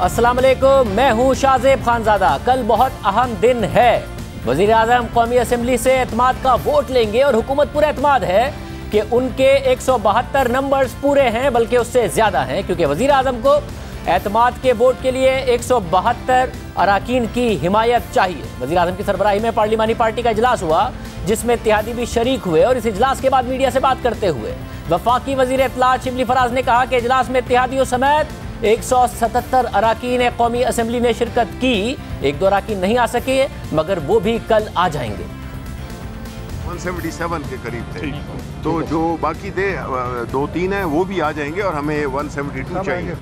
अस्सलाम वालेकुम, मैं हूँ शाहजेब खानजादा। कल बहुत अहम दिन है। वज़ीर आज़म कौमी असम्बली से एतमाद का वोट लेंगे और हुकूमत पूरा एतमाद है कि उनके 172 नंबर्स पूरे हैं, बल्कि उससे ज़्यादा हैं, क्योंकि वज़ीर आज़म को एतमाद के वोट के लिए 172 अराकीन की हिमायत चाहिए। वज़ीर आज़म की सरबराही में पार्लिमानी पार्टी का इजलास हुआ, जिसमें इत्तेहादी भी शरीक हुए और इस इजलास के बाद मीडिया से बात करते हुए वफाकी वज़ीर इत्तलात शिबली फराज ने कहा कि इजलास में इत्तेहादियों समेत 177 अराकीन कौमी असम्बली ने शिरकत की। 1-2 अराकीन नहीं आ सके, मगर वो भी कल आ जाएंगे। 177 के करीब थे, तो जो बाकी थे 2-3 हैं वो भी आ जाएंगे और हमें 172 चाहिए।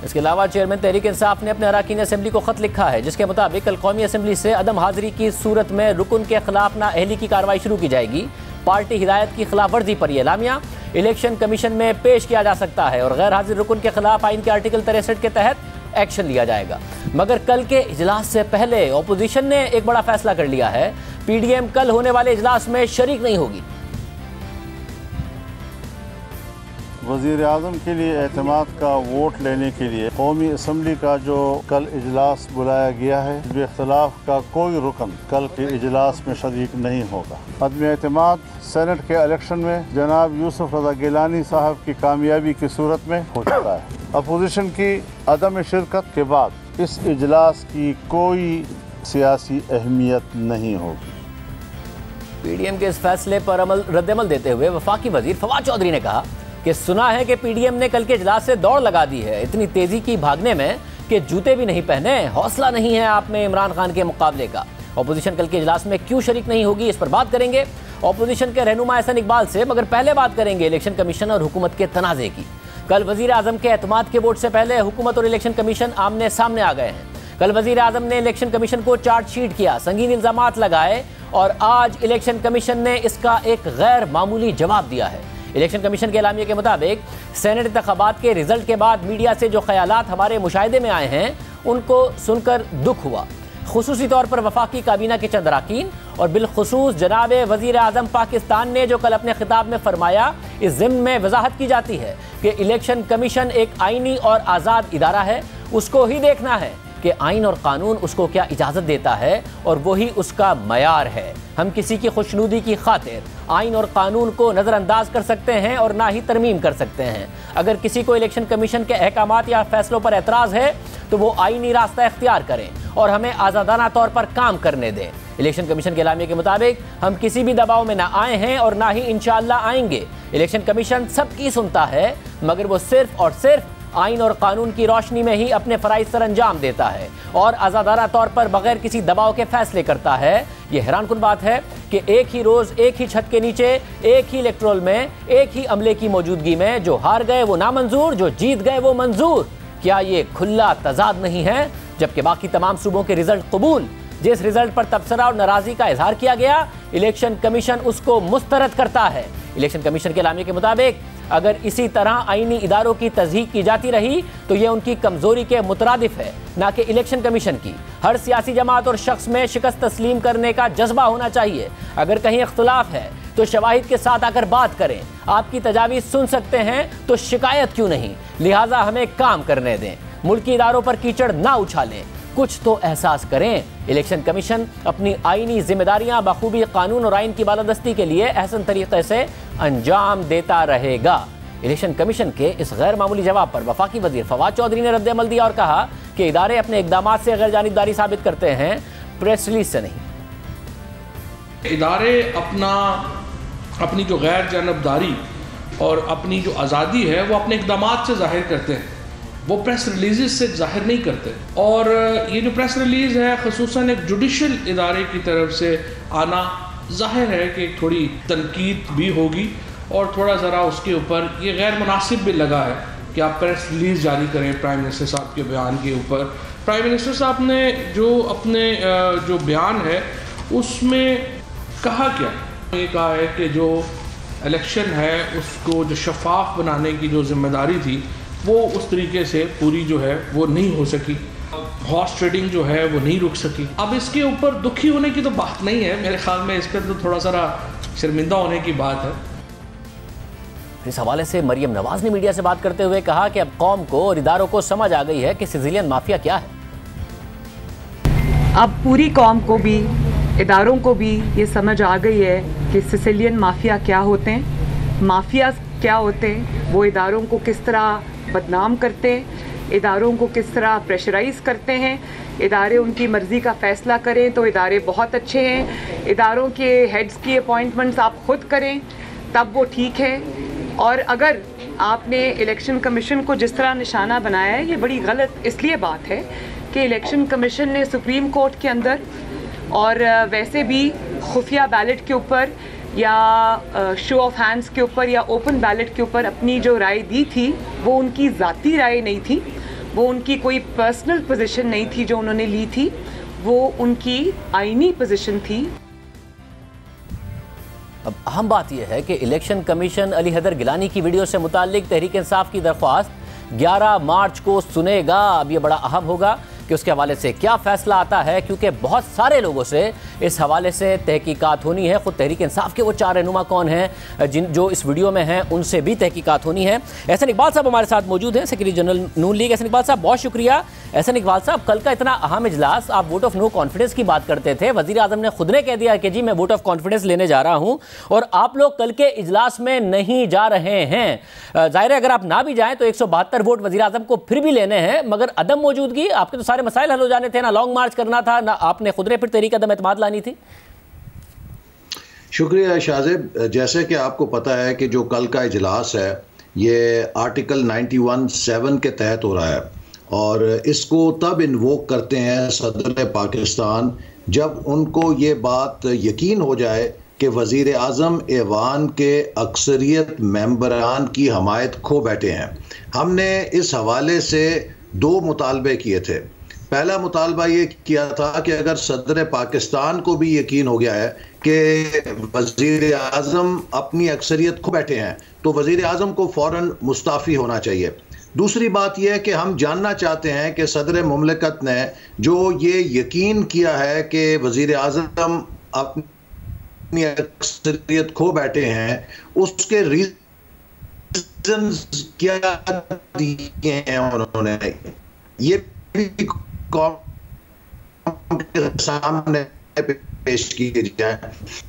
इसके अलावा चेयरमैन तहरीक इंसाफ ने अपने अराकीन असम्बली को खत लिखा है, जिसके मुताबिक कल कौमी असम्बली से अदम हाजिरी की सूरत में रुकन के खिलाफ नाअहली की कार्रवाई शुरू की जाएगी। पार्टी हिदायत की खिलाफ वर्जी पर यह एलामिया इलेक्शन कमीशन में पेश किया जा सकता है और गैर हाजिर रुकन के खिलाफ आइन के आर्टिकल 63 के तहत एक्शन लिया जाएगा। मगर कल के इजलास से पहले अपोजिशन ने एक बड़ा फैसला कर लिया है। पीडीएम कल होने वाले इजलास में शरीक नहीं होगी। वज़ीर आज़म के लिए एतमाद का वोट लेने के लिए कौमी असम्बली का जो कल इजलास बुलाया गया है, बेख्तिलाफ का कोई रुकन कल के इजलास में शरीक नहीं होगा। अदम एतमाद सेनेट के इलेक्शन में जनाब यूसुफ रज़ा गिलानी साहब की कामयाबी की सूरत में हो चुका है। अपोजिशन की अदम शिरकत के बाद इस इजलास की कोई सियासी अहमियत नहीं होगी। पीडीएम के इस फैसले पर रद्दअमल देते हुए वफाकी वजीर फवाद चौधरी ने कहा कि सुना है कि पीडीएम ने कल के इजलास से दौड़ लगा दी है, इतनी तेजी की भागने में कि जूते भी नहीं पहने। हौसला नहीं है आप में इमरान खान के मुकाबले का। अपोजिशन कल के इजलास में क्यों शरीक नहीं होगी, इस पर बात करेंगे अपोजिशन के रहनुमा एहसन इकबाल से, मगर पहले बात करेंगे इलेक्शन कमीशन और हुकूमत के तनाज़े की। कल वजीर आजम के एतमाद के वोट से पहले हुकूमत और इलेक्शन कमीशन आमने सामने आ गए हैं। कल वजीर आजम ने इलेक्शन कमीशन को चार्जशीट किया, संगीन इल्जामात लगाए और आज इलेक्शन कमीशन ने इसका एक गैर मामूली जवाब दिया है। इलेक्शन कमीशन के एलामिये के मुताबिक सेनेट इंतखाबात के रिजल्ट के बाद मीडिया से जो ख्यालात हमारे मुशाहिदे में आए हैं, उनको सुनकर दुख हुआ। खुसूसी तौर पर वफाकी काबीना के चंद अराकीन और बिलखुसूस जनाब वज़ीर आज़म पाकिस्तान ने जो कल अपने खिताब में फरमाया, इस ज़िम्न में वजाहत की जाती है कि इलेक्शन कमीशन एक आइनी और आज़ाद इदारा है। उसको ही देखना है कि आइन और कानून उसको क्या इजाज़त देता है और वही उसका मयार है। हम किसी की खुशनुदी की खातिर आइन और कानून को नज़रअंदाज कर सकते हैं और ना ही तरमीम कर सकते हैं। अगर किसी को इलेक्शन कमीशन के अहकामात या फैसलों पर एतराज़ है तो वो आइनी रास्ता इख्तियार करें और हमें आज़ादाना तौर पर काम करने दें। इलेक्शन कमीशन के एलामिये के मुताबिक हम किसी भी दबाव में ना आए हैं और ना ही इंशाअल्लाह आएंगे। इलेक्शन कमीशन सबकी सुनता है, मगर वो सिर्फ और सिर्फ आइन और कानून की रोशनी में ही अपने फराइज सर अंजाम देता है और आज़ादाना तौर पर बगैर किसी दबाव के फैसले करता है। यह हैरानकुन बात है कि एक ही रोज़ एक ही छत के नीचे एक ही इलेक्ट्रोल में एक ही अमले की मौजूदगी में जो हार गए वो नामंजूर, जो जीत गए वो मंजूर। क्या ये खुला तजाद नहीं है? जबकि बाकी तमाम सूबों के रिजल्ट कबूल। जिस रिजल्ट पर तबसरा और नाराज़गी का इजहार किया गया, इलेक्शन कमीशन उसको मुस्तरद करता है। इलेक्शन कमीशन के एलामिये के मुताबिक अगर इसी तरह आईनी इदारों की तज़हीक की जाती रही तो यह उनकी कमज़ोरी के मुतरादिफ है, ना कि इलेक्शन कमीशन की। हर सियासी जमात और शख्स में शिकस्त तस्लीम करने का जज्बा होना चाहिए। अगर कहीं इख्तलाफ है तो शवाहिद के साथ आकर बात करें। आपकी तजावीज़ सुन सकते हैं तो शिकायत क्यों नहीं, लिहाजा हमें काम करने दें। मुल्की इदारों पर कीचड़ ना उछालें, कुछ तो एहसास करें। इलेक्शन कमीशन अपनी आईनी जिम्मेदारियां बखूबी कानून और आइन की बालादस्ती के लिए अहसन तरीके से अंजाम देता रहेगा। इलेक्शन कमीशन के इस गैर मामूली जवाब पर वफाकी वजीर फवाद चौधरी ने रद्द-ए-अमल दिया और कहा कि इदारे अपने इकदामात से गैर जानिबदारी साबित करते हैं, प्रेस रिलीज से नहीं। इदारे अपनी जो गैर जानिबदारी और अपनी जो आज़ादी है वो अपने इकदामात से जाहिर करते हैं, वो प्रेस रिलीज़ से जाहिर नहीं करते। और ये जो प्रेस रिलीज़ है ख़ुसूसन एक जुडिशल इदारे की तरफ से आना, जाहिर है कि थोड़ी तनकीद भी होगी और थोड़ा ज़रा उसके ऊपर ये गैर मुनासिब भी लगा है कि आप प्रेस रिलीज़ जारी करें प्राइम मिनिस्टर साहब के बयान के ऊपर। प्राइम मिनिस्टर साहब ने जो अपने जो बयान है उसमें कहा क्या, ये कहा है कि जो इलेक्शन है उसको जो शफाफ बनाने की जो जिम्मेदारी थी वो उस तरीके से पूरी जो है वो नहीं हो सकी। हॉर्स ट्रेडिंग जो है वो नहीं रुक सकी। अब इसके ऊपर दुखी होने की तो बात नहीं है, मेरे ख्याल में इस पर तो थोड़ा सा शर्मिंदा होने की बात है। इस हवाले से मरियम नवाज ने मीडिया से बात करते हुए कहा कि अब कौम को और इदारों को समझ आ गई है कि सिसिलियन माफिया क्या है। अब पूरी कौम को भी, इदारों को भी ये समझ आ गई है कि सिसिलियन माफिया क्या होते हैं, माफिया क्या होते हैं, वो इदारों को किस तरह बदनाम करते हैं, इदारों को किस तरह प्रेशराइज करते हैं। इदारे उनकी मर्ज़ी का फ़ैसला करें तो इदारे बहुत अच्छे हैं, इदारों के हेड्स की अपॉइंटमेंट्स आप खुद करें तब वो ठीक है। और अगर आपने इलेक्शन कमीशन को जिस तरह निशाना बनाया है, ये बड़ी गलत इसलिए बात है कि इलेक्शन कमीशन ने सुप्रीम कोर्ट के अंदर और वैसे भी खुफिया बैलेट के ऊपर या शो ऑफ हैंड्स के ऊपर या ओपन बैलेट के ऊपर अपनी जो राय दी थी वो उनकी ज़ाती राय नहीं थी, वो उनकी कोई पर्सनल पोजीशन नहीं थी जो उन्होंने ली थी, वो उनकी आईनी पोजीशन थी। अब अहम बात यह है कि इलेक्शन कमीशन अली हैदर गिलानी की वीडियो से मुताल्लिक तहरीक इंसाफ की दरख्वास्त 11 मार्च को सुनेगा। अब यह बड़ा अहम होगा कि उसके हवाले से क्या फैसला आता है, क्योंकि बहुत सारे लोगों से इस हवाले से तहकीकात होनी है। खुद तहरीक इंसाफ के वो 4 रहनुमा कौन हैं जो इस वीडियो में हैं, उनसे भी तहकीकात होनी है। एहसन इकबाल साहब हमारे साथ मौजूद हैं, सेक्रेटरी जनरल नून लीग। एहसन इकबाल साहब बहुत शुक्रिया। एहसन इकबाल साहब, कल का इतना अहम इजलास, आप वोट ऑफ नो कॉन्फिडेंस की बात करते थे, वज़ीर आज़म ने खुद ने कह दिया कि जी मैं वोट ऑफ कॉन्फिडेंस लेने जा रहा हूं और आप लोग कल के इजलास में नहीं जा रहे हैं। जाहिर है अगर आप ना भी जाएं तो 172 वोट वज़ीर आज़म को फिर भी लेने हैं, मगर अदम मौजूदगी, आपके तो सारे मसाइल हल हो जाने थे, ना लॉन्ग मार्च करना था, ना आपने खुद ने फिर तहरीक अदम एतमाद लानी थी। शुक्रिया शाहजेब। जैसे कि आपको पता है कि जो कल का इजलास है ये आर्टिकल 91(7) के तहत हो रहा है और इसको तब इन्वोक करते हैं सदर पाकिस्तान जब उनको ये बात यकीन हो जाए कि वज़ीर आज़म ऐवान के अक्सरियत मेंबरान की हमायत खो बैठे हैं। हमने इस हवाले से 2 मुतालबे किए थे। पहला मुतालबा ये किया था कि अगर सदर पाकिस्तान को भी यकीन हो गया है कि वज़ीर आज़म अपनी अक्सरियत खो बैठे हैं तो वज़ीर आज़म को फ़ौरन मुस्ताफ़ी होना चाहिए। दूसरी बात यह है कि हम जानना चाहते हैं कि सदर मुमलिकत ने जो ये यकीन किया है कि वज़ीर आज़म अपनी अक्सरियत खो बैठे हैं, उसके रीज़न्स क्या दिए हैं उन्होंने, ये भी कौम के सामने पेश किए जाए।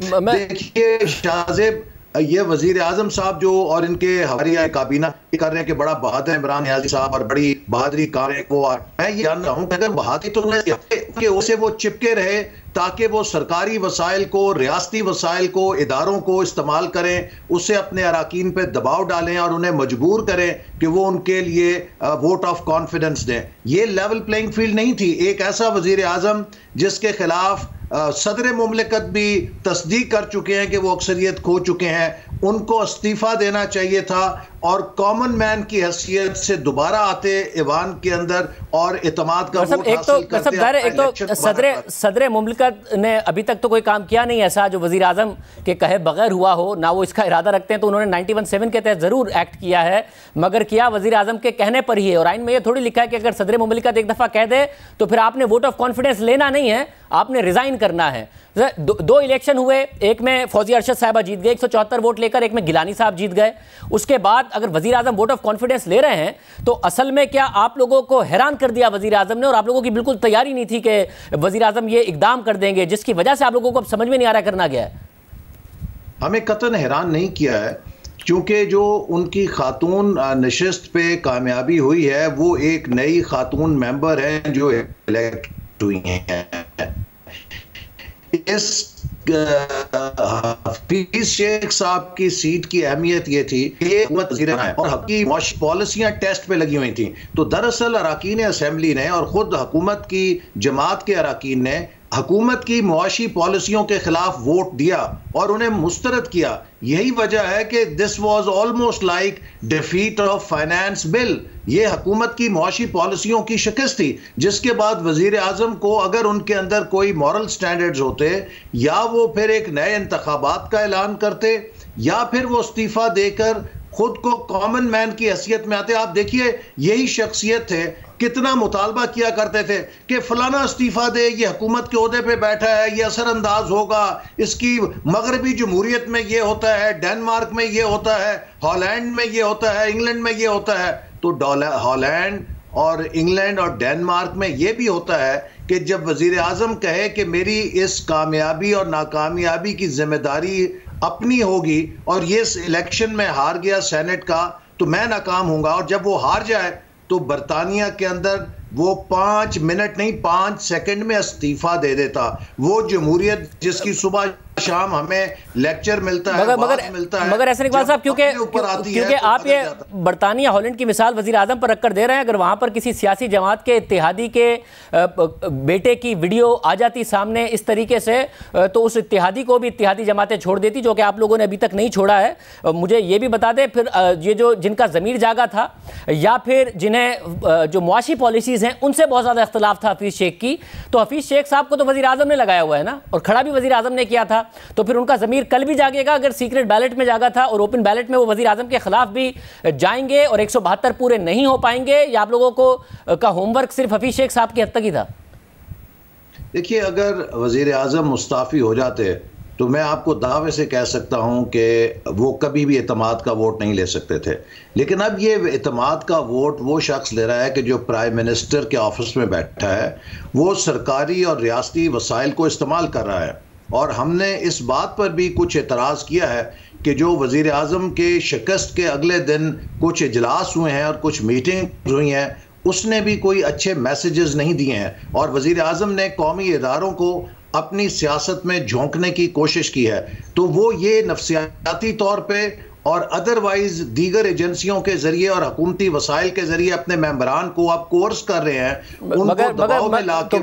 देखिए शाहजेब, ये वजीर आजम साहब जो और इनके हवारिया काबीना कर रहे हैं कि बड़ा बहादुर इमरान नियाज़ी साहब और बड़ी बहादुरी कार है वो, मैं ये जान रहा हूँ कि अगर बहादुरी तो उसे वो चिपके रहे ताकि वो सरकारी वसाइल को, रियासती वसाइल को, इदारों को इस्तेमाल करें, उससे अपने अराकीन पे दबाव डालें और उन्हें मजबूर करें कि वो उनके लिए वोट ऑफ कॉन्फिडेंस दें। ये लेवल प्लेइंग फील्ड नहीं थी। एक ऐसा वजीर आजम जिसके खिलाफ सदर मुमलिकत भी तस्दीक कर चुके हैं कि वो अक्सरियत खो चुके हैं, उनको इस्तीफा देना चाहिए था और कॉमन मैन की हैसियत से दोबारा आते ईवान के अंदर और इत्मीनाद का वोट हासिल करते। एक तो सदर मुमलिकत ने अभी तक तो कोई काम किया नहीं ऐसा जो वजीर आजम के कहे बगैर हुआ हो, ना वो इसका इरादा रखते हैं। तो उन्होंने 91(7) के तहत जरूर एक्ट किया है, मगर किया वजीर आजम के कहने पर ही है। और आइन में ये थोड़ी लिखा है कि अगर सदर मुमलिकत एक दफा कह दे तो फिर आपने वोट ऑफ कॉन्फिडेंस लेना नहीं है, आपने रिजाइन करना है। 2 इलेक्शन हुए, एक में फौजिया अरशद साहबा जीत गए 174 वोट लेकर, एक में गिलानी साहब जीत गए। उसके बाद अगर वजीर आजम वोट ऑफ कॉन्फिडेंस ले रहे हैं तो असल में क्या आप लोगों को हैरान कर दिया वजीर आजम ने, और आप लोगों की बिल्कुल तैयारी नहीं थी कि वजीर आजम ये इकदाम कर देंगे, जिसकी वजह से आप लोगों को अब समझ में नहीं आ रहा करना क्या है। हमें कतन हैरान नहीं किया है, क्योंकि जो उनकी खातून नशिस्त पे कामयाबी हुई है वो एक नई खातून मेंबर हैं जो इलेक्ट हुई हैं। इस हफीज शेख साहब की सीट की अहमियत ये थी कि और हकी पॉलिसियां टेस्ट पे लगी हुई थी। तो दरअसल अराकीन असेंबली ने और खुद हुकूमत की जमात के अराकीन ने हुकूमत की मुआशी पॉलिसियों के खिलाफ वोट दिया और उन्हें मुस्तरद किया। यही वजह है कि this was almost like defeat of finance bill. ये हुकूमत की मुआशी पॉलिसियों की शिकस्त थी, जिसके बाद वजीर आजम को अगर उनके अंदर कोई मॉरल स्टैंडर्ड्स होते, या वो फिर एक नए इंतखाबात का ऐलान करते या फिर वो इस्तीफा देकर खुद को कॉमन मैन की हैसियत में आते। आप देखिए यही शख्सियत है कितना मुतालबा किया करते थे कि फलाना इस्तीफा दे, ये हुकूमत के ओहदे पे बैठा है, ये असरअंदाज होगा, इसकी मगरबी जमहूरियत में ये होता है, डेनमार्क में ये होता है, हॉलैंड में ये होता है, इंग्लैंड में ये होता है। तो हॉलैंड और इंग्लैंड और डेनमार्क में ये भी होता है कि जब वजीर आजम कहे कि मेरी इस कामयाबी और नाकामयाबी की जिम्मेदारी अपनी होगी और ये इलेक्शन में हार गया सेनेट का तो मैं नाकाम हूंगा, और जब वो हार जाए तो बरतानिया के अंदर वो 5 मिनट नहीं 5 सेकंड में इस्तीफा दे देता। वो जमहूरियत जिसकी सुबह शाम हमें लेक्चर मिलता है, मिलता है, मगर ऐसे इकबाल साहब, क्योंकि आप ये बरतानिया हॉलैंड की मिसाल वजीर आजम पर रखकर दे रहे हैं, अगर वहां पर किसी सियासी जमात के इत्तेहादी के बेटे की वीडियो आ जाती सामने इस तरीके से तो उस इत्तेहादी को भी इत्तेहादी जमातें छोड़ देती, जो कि आप लोगों ने अभी तक नहीं छोड़ा है। मुझे ये भी बता दें फिर, ये जो जिनका ज़मीर जागा था या फिर जिन्हें जो मुआशी पॉलिसीज़ हैं उनसे बहुत ज़्यादा इख्तलाफ था हफीज़ शेख की, तो हफीज़ शेख साहब को तो वज़ीर आज़म ने लगाया हुआ है ना, और खड़ा भी वज़ीर आज़म ने किया था, तो फिर उनका ज़मीर कल भी जागेगा अगर सीक्रेट बैलेट में जागा था और ओपन बैलेट में वो वज़ीर आज़म के खिलाफ भी जाएंगे और 172 पूरे नहीं हो पाएंगे, या आप लोगों को का होमवर्क सिर्फ हफीज़ शेख साहब की हद तक ही था? देखिए, अगर वज़ीर आज़म मुस्ताफ़ी हो जाते तो मैं आपको दावे से कह सकता हूं कि वो कभी भी एतमाद का वोट नहीं ले सकते थे, लेकिन अब ये एतमाद का वोट वो शख्स ले रहा है कि जो प्राइम मिनिस्टर के ऑफिस में बैठा है, वो सरकारी और रियासती वसाइल को इस्तेमाल कर रहा है। और हमने इस बात पर भी कुछ एतराज़ किया है कि जो वज़ीर आज़म के शिकस्त के अगले दिन कुछ इजलास हुए हैं और कुछ मीटिंग हुई हैं, उसने भी कोई अच्छे मैसेजेस नहीं दिए हैं, और वज़ीर आज़म ने कौमी इदारों को अपनी सियासत में झोंकने की कोशिश की है। तो वो ये नफसियाती तौर पे और अदरवाइज दीगर एजेंसियों के जरिए और हुकूमती वसाइल के जरिए अपने मेंबरान को आप कोर्स कर रहे हैं, उनको दबाव में लाके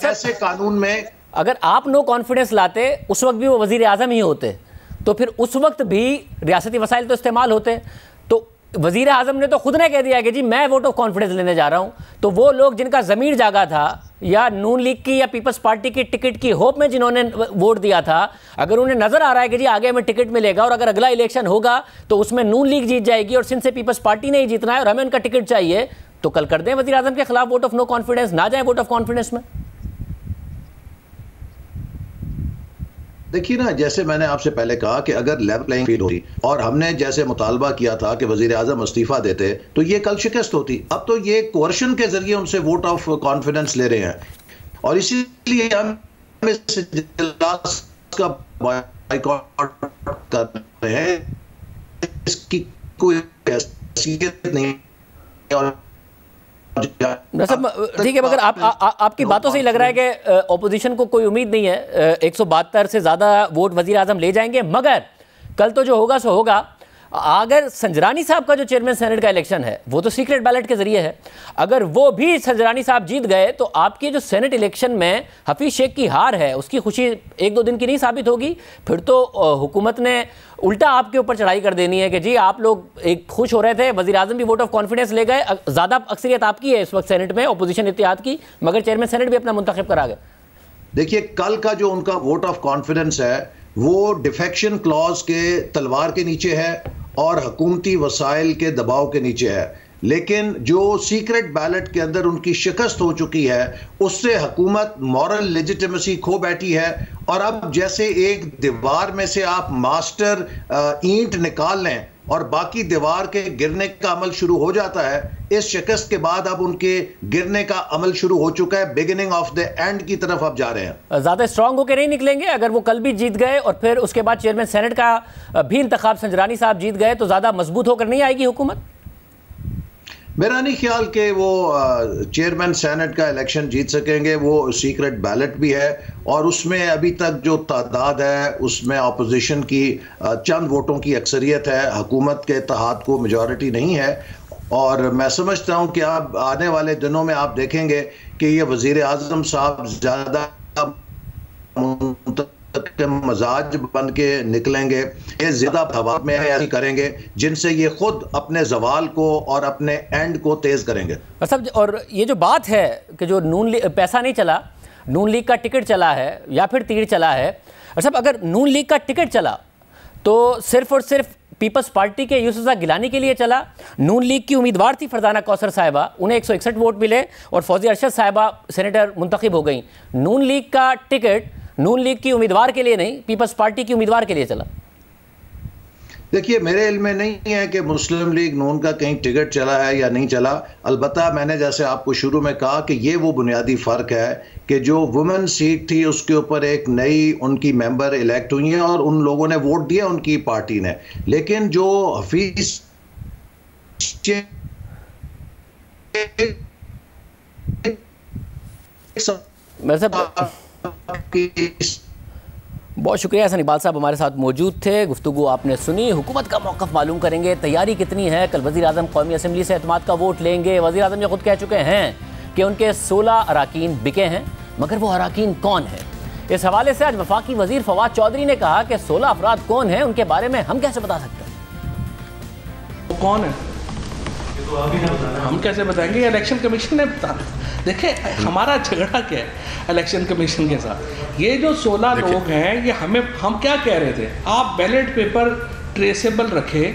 ऐसे कानून में अगर आप नो कॉन्फिडेंस लाते उस वक्त भी वो वजीर आजम ही होते, तो फिर उस वक्त भी रियासती वसाइल तो इस्तेमाल होते। तो वजीर आजम ने तो खुद ने कह दिया कि जी मैं वोट ऑफ कॉन्फिडेंस लेने जा रहा हूं, तो वो लोग जिनका ज़मीर जागा था या नून लीग की या पीपल्स पार्टी की टिकट की होप में जिन्होंने वोट दिया था, अगर उन्हें नजर आ रहा है कि जी आगे हमें टिकट मिलेगा और अगर अगला इलेक्शन होगा तो उसमें नून लीग जीत जाएगी और सिंध से पीपल्स पार्टी ने ही जीतना है और हमें उनका टिकट चाहिए, तो कल कर दें वजीर आजम के खिलाफ वोट ऑफ नो कॉन्फिडेंस, ना जाए वोट ऑफ कॉन्फिडेंस में। देखिए ना, जैसे मैंने आपसे पहले कहा कि अगर लेवल प्लेइंग फील्ड होती और हमने जैसे मुतालबा किया था कि वजीर आजम इस्तीफा देते तो ये कल शिकस्त होती। अब तो ये कोर्शन के जरिए उनसे वोट ऑफ कॉन्फिडेंस ले रहे हैं और इसीलिए हम इस इजलास का बॉयकॉट कर रहे हैं। इसकी कोई हैसियत नहीं और ठीक है, मगर आपकी बातों से ही लग रहा है कि ऑपोजिशन को कोई उम्मीद नहीं है 172 से ज़्यादा वोट वजीर आजम ले जाएंगे। मगर कल तो जो होगा सो होगा। अगर संजरानी साहब का जो चेयरमैन सेनेट का इलेक्शन है वो तो सीक्रेट बैलेट के जरिए है, अगर वो भी संजरानी साहब जीत गए तो आपकी जो सेनेट इलेक्शन में हफीज शेख की हार है उसकी खुशी 1-2 दिन की नहीं साबित होगी। फिर तो हुकूमत ने उल्टा आपके ऊपर चढ़ाई कर देनी है कि जी आप लोग एक खुश हो रहे थे, वजीर आजम भी वोट ऑफ कॉन्फिडेंस ले गए, ज़्यादा अक्सरियत आपकी है इस वक्त सेनेट में अपोजिशन इत्तेहाद की, मगर चेयरमैन सेनेट भी अपना मुंतखब करा गए। देखिए, कल का जो उनका वोट ऑफ कॉन्फिडेंस है वो डिफेक्शन क्लॉज के तलवार के नीचे है और हुकूमती वसाइल के दबाव के नीचे है, लेकिन जो सीक्रेट बैलेट के अंदर उनकी शिकस्त हो चुकी है उससे हुकूमत मॉरल लेजिटिमेसी खो बैठी है। और अब जैसे एक दीवार में से आप मास्टर ईंट निकाल लें और बाकी दीवार के गिरने का अमल शुरू हो जाता है, इस शिकस्त के बाद अब उनके गिरने का अमल शुरू हो चुका है, बिगिनिंग ऑफ द एंड की तरफ अब जा रहे हैं। ज़्यादा स्ट्रांग होकर नहीं निकलेंगे अगर वो कल भी जीत गए और फिर उसके बाद चेयरमैन सेनेट का भी इंतखाब संजरानी साहब जीत गए तो ज़्यादा मजबूत होकर नहीं आएगी हुकूमत? मेरा नहीं ख्याल कि वो चेयरमैन सेनेट का इलेक्शन जीत सकेंगे। वो सीक्रेट बैलेट भी है और उसमें अभी तक जो तादाद है उसमें अपोजिशन की चंद वोटों की अक्सरियत है, हुकूमत के इत्तेहाद को मेजॉरिटी नहीं है। और मैं समझता हूं कि आप आने वाले दिनों में आप देखेंगे कि ये वजीर आजम साहब ज़्यादा मजाज बन के निकलेंगे, ये ज्यादा दबाव में ऐसी करेंगे जिनसे ये खुद अपने जवाल को और अपने एंड को तेज करेंगे। और ये जो बात है कि जो नून लीग पैसा नहीं चला, नून लीग का टिकट चला है या फिर तीर चला है, और सब अगर नून लीग का टिकट चला तो सिर्फ और सिर्फ पीपल्स पार्टी के यूसुफ गिलानी के लिए चला। नून लीग की उम्मीदवार थी फरजाना कौसर साहिबा, उन्हें 161 वोट मिले और फौजी अरशद साहिबा सेनेटर मुंतखब हो गई। नून लीग का टिकट नून लीग की उम्मीदवार के लिए नहीं, पीपल्स पार्टी की उम्मीदवार के लिए चला। देखिए, मेरे इल्म में नहीं है कि मुस्लिम लीग नून का कहीं टिकट चला है या नहीं चला। अलबत्ता मैंने जैसे आपको शुरू में कहा कि ये वो बुनियादी फ़र्क है कि जो वुमेन सीट थी उसके ऊपर एक नई उनकी मेंबर इलेक्ट हुई हैं और उन लोगों ने वोट दिया उनकी पार्टी ने। लेकिन जो हफीज बहुत शुक्रिया हसन इकबाल साहब हमारे साथ मौजूद थे, गुफ्तगू आपने सुनी। हुकूमत का मौक़िफ़ मालूम करेंगे, तैयारी कितनी है। कल वज़ीर आज़म कौमी असम्बली से एतमाद का वोट लेंगे। वज़ीर आज़म ये खुद कह चुके हैं कि उनके 16 अराकीन बिके हैं, मगर वो अराकीन कौन है? इस हवाले से आज वफाकी वज़ीर फवाद चौधरी ने कहा कि 16 अफराद कौन हैं, उनके बारे में हम कैसे बता सकते हैं? वो कौन है हम कैसे बताएंगे? इलेक्शन कमीशन ने बताना। देखिए, हमारा झगड़ा क्या है इलेक्शन कमीशन के साथ? ये जो 16 लोग हैं, ये हम क्या कह रहे थे, आप बैलेट पेपर ट्रेसेबल रखें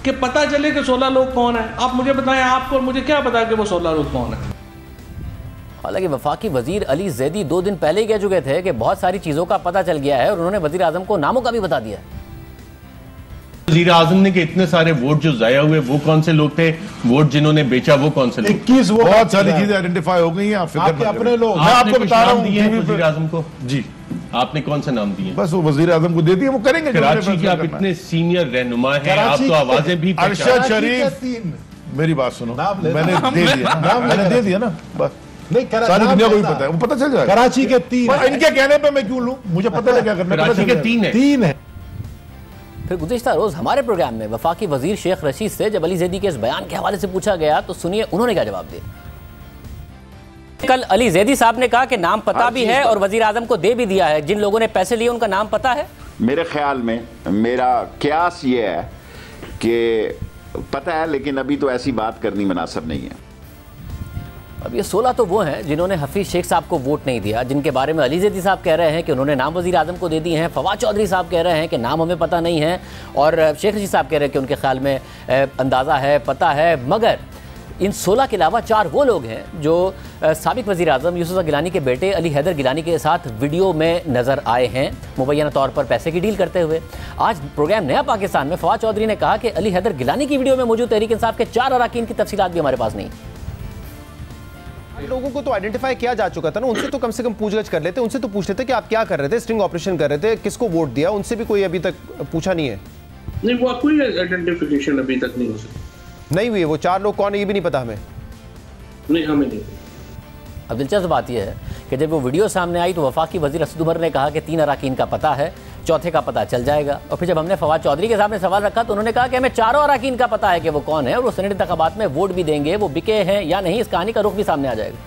कि पता चले कि 16 लोग कौन है। आप मुझे बताएं, आपको और मुझे क्या पता कि वो 16 लोग कौन है? हालांकि वफाकी वजीर अली जैदी 2 दिन पहले ही कह चुके थे कि बहुत सारी चीज़ों का पता चल गया है और उन्होंने वजीर आजम को नामों का भी बता दिया है। वजीर आजम ने कि इतने सारे वोट जो जाया हुए वो कौन से लोग थे, वोट जिन्होंने बेचा वो कौन से लोग? 21 वो बहुत सारी चीजें आइडेंटिफाई हो गई हैं। आप अपने लोग, मैं आपको बता रहा हूँ वजीर आजम को। जी, आपने कौन से नाम दिए? बस वो वजीर आजम को दे दिए, वो करेंगे। कराची के आप इतने सीनियर रहनुमा हैं, आप तो आवाजें भी। अरशद शरीफ, मेरी बात सुनो, मैंने दे दिया ना, बस नहीं, सारी दुनिया को भी पता है, वो पता चल जाएगा। कराची के 3, इनके कहने पे मैं क्यों लूं, मुझे पता है क्या करना है। कराची के 3 है। फिर गुज़िश्ता रोज़ हमारे प्रोग्राम में वफाकी वजीर शेख रशीद से जब अली जैदी के इस बयान के हवाले से पूछा गया तो सुनिए उन्होंने क्या जवाब दिया। कल अली जैदी साहब ने कहा कि नाम पता भी है और वजीर आजम को दे भी दिया है, जिन लोगों ने पैसे लिए उनका नाम पता है। मेरे ख्याल में मेरा क्यास ये है कि पता है, लेकिन अभी तो ऐसी बात करनी मुनासिब नहीं है। अब ये 16 तो वो हैं जिन्होंने हफीज़ शेख साहब को वोट नहीं दिया, जिनके बारे में अली जैदी साहब कह रहे हैं कि उन्होंने नाम वज़ीर आज़म को दे दिए हैं। फवाद चौधरी साहब कह रहे हैं कि नाम हमें पता नहीं है और शेख रशीद साहब कह रहे हैं कि उनके ख्याल में अंदाज़ा है, पता है। मगर इन 16 के अलावा 4 वो लोग हैं जो साबिक वज़ीर आज़म यूसुफ गिलानी के बेटे अली हैदर गिलानी के साथ वीडियो में नज़र आए हैं मुबैना तौर पर पैसे की डील करते हुए। आज प्रोग्राम नया पाकिस्तान में फवाद चौधरी ने कहा कि अली हैदर गिलानी की वीडियो में मौजूद तहरीक इंसाफ के 4 अराकीन की तफसीलात भी हमारे पास नहीं। लोगों को तो आइडेंटिफाई किया जा चुका था ना, उनसे तो कम से कम पूछगछ कर लेते, उनसे तो पूछ लेते कि आप क्या कर रहे थे, स्टिंग ऑपरेशन कर रहे थे, किसको वोट दिया, उनसे भी कोई अभी तक पूछा नहीं है। नहीं, वो कोई आइडेंटिफिकेशन अभी तक नहीं हो सकी, नहीं हुई है। वो 4 लोग कौन है ये भी नहीं पता हमें। नहीं, हमें नहीं। अब दिलचस्प बात यह है कि जब वो वीडियो सामने आई तो वफाकी वज़ीर असद उमर ने कहा कि 3 अराकीन का पता है, चौथे का पता चल जाएगा। और फिर जब हमने फवाद चौधरी के सामने सवाल रखा तो उन्होंने कहा कि हमें 4 अराकीन का पता है कि वो कौन है और वो सेनेट इंतखाबात में वोट भी देंगे, वो बिके हैं या नहीं, इस कहानी का रुख भी सामने आ जाएगा।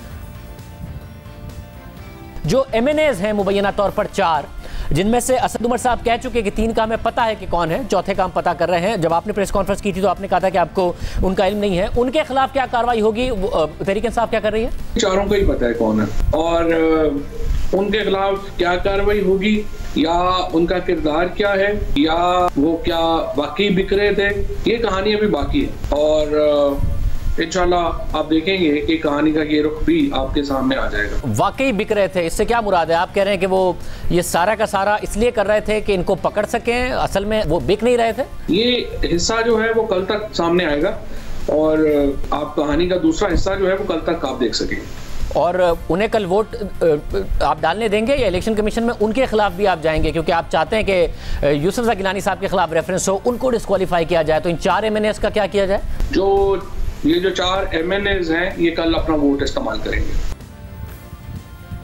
जो MNAs हैं मुबैना तौर पर 4, जिनमें से असद उमर साहब कह चुके कि 3 का हमें पता है कि कौन है, चौथे का हम पता कर रहे हैं। जब आपने प्रेस कॉन्फ्रेंस की थी तो आपने कहा था कि आपको उनका इल्म नहीं है। उनके खिलाफ क्या कार्रवाई होगी, तहरीक इंसाफ क्या कर रही है? 4 का ही पता है कौन है और उनके खिलाफ क्या कार्रवाई होगी, या उनका किरदार क्या है, या वो क्या वाकई बिक रहे थे, ये कहानी अभी बाकी है। और इंशाल्लाह आप देखेंगे कि कहानी का ये रुख भी आपके सामने आ जाएगा। वाकई बिक रहे थे, इससे क्या मुराद है? आप कह रहे हैं कि वो ये सारा का सारा इसलिए कर रहे थे कि इनको पकड़ सकें, असल में वो बिक नहीं रहे थे? ये हिस्सा जो है वो कल तक सामने आएगा और आप कहानी का दूसरा हिस्सा जो है वो कल तक आप देख सकेंगे। और उन्हें कल वोट आप डालने देंगे या इलेक्शन कमीशन में उनके खिलाफ भी आप जाएंगे, क्योंकि आप चाहते हैं कि यूसुफ गिलानी साहब के खिलाफ रेफरेंस हो, उनको डिस्क्वालीफाई किया जाए, तो इन 4 MNAs का क्या किया जाए? ये जो 4 MNAs हैं ये कल अपना वोट इस्तेमाल करेंगे।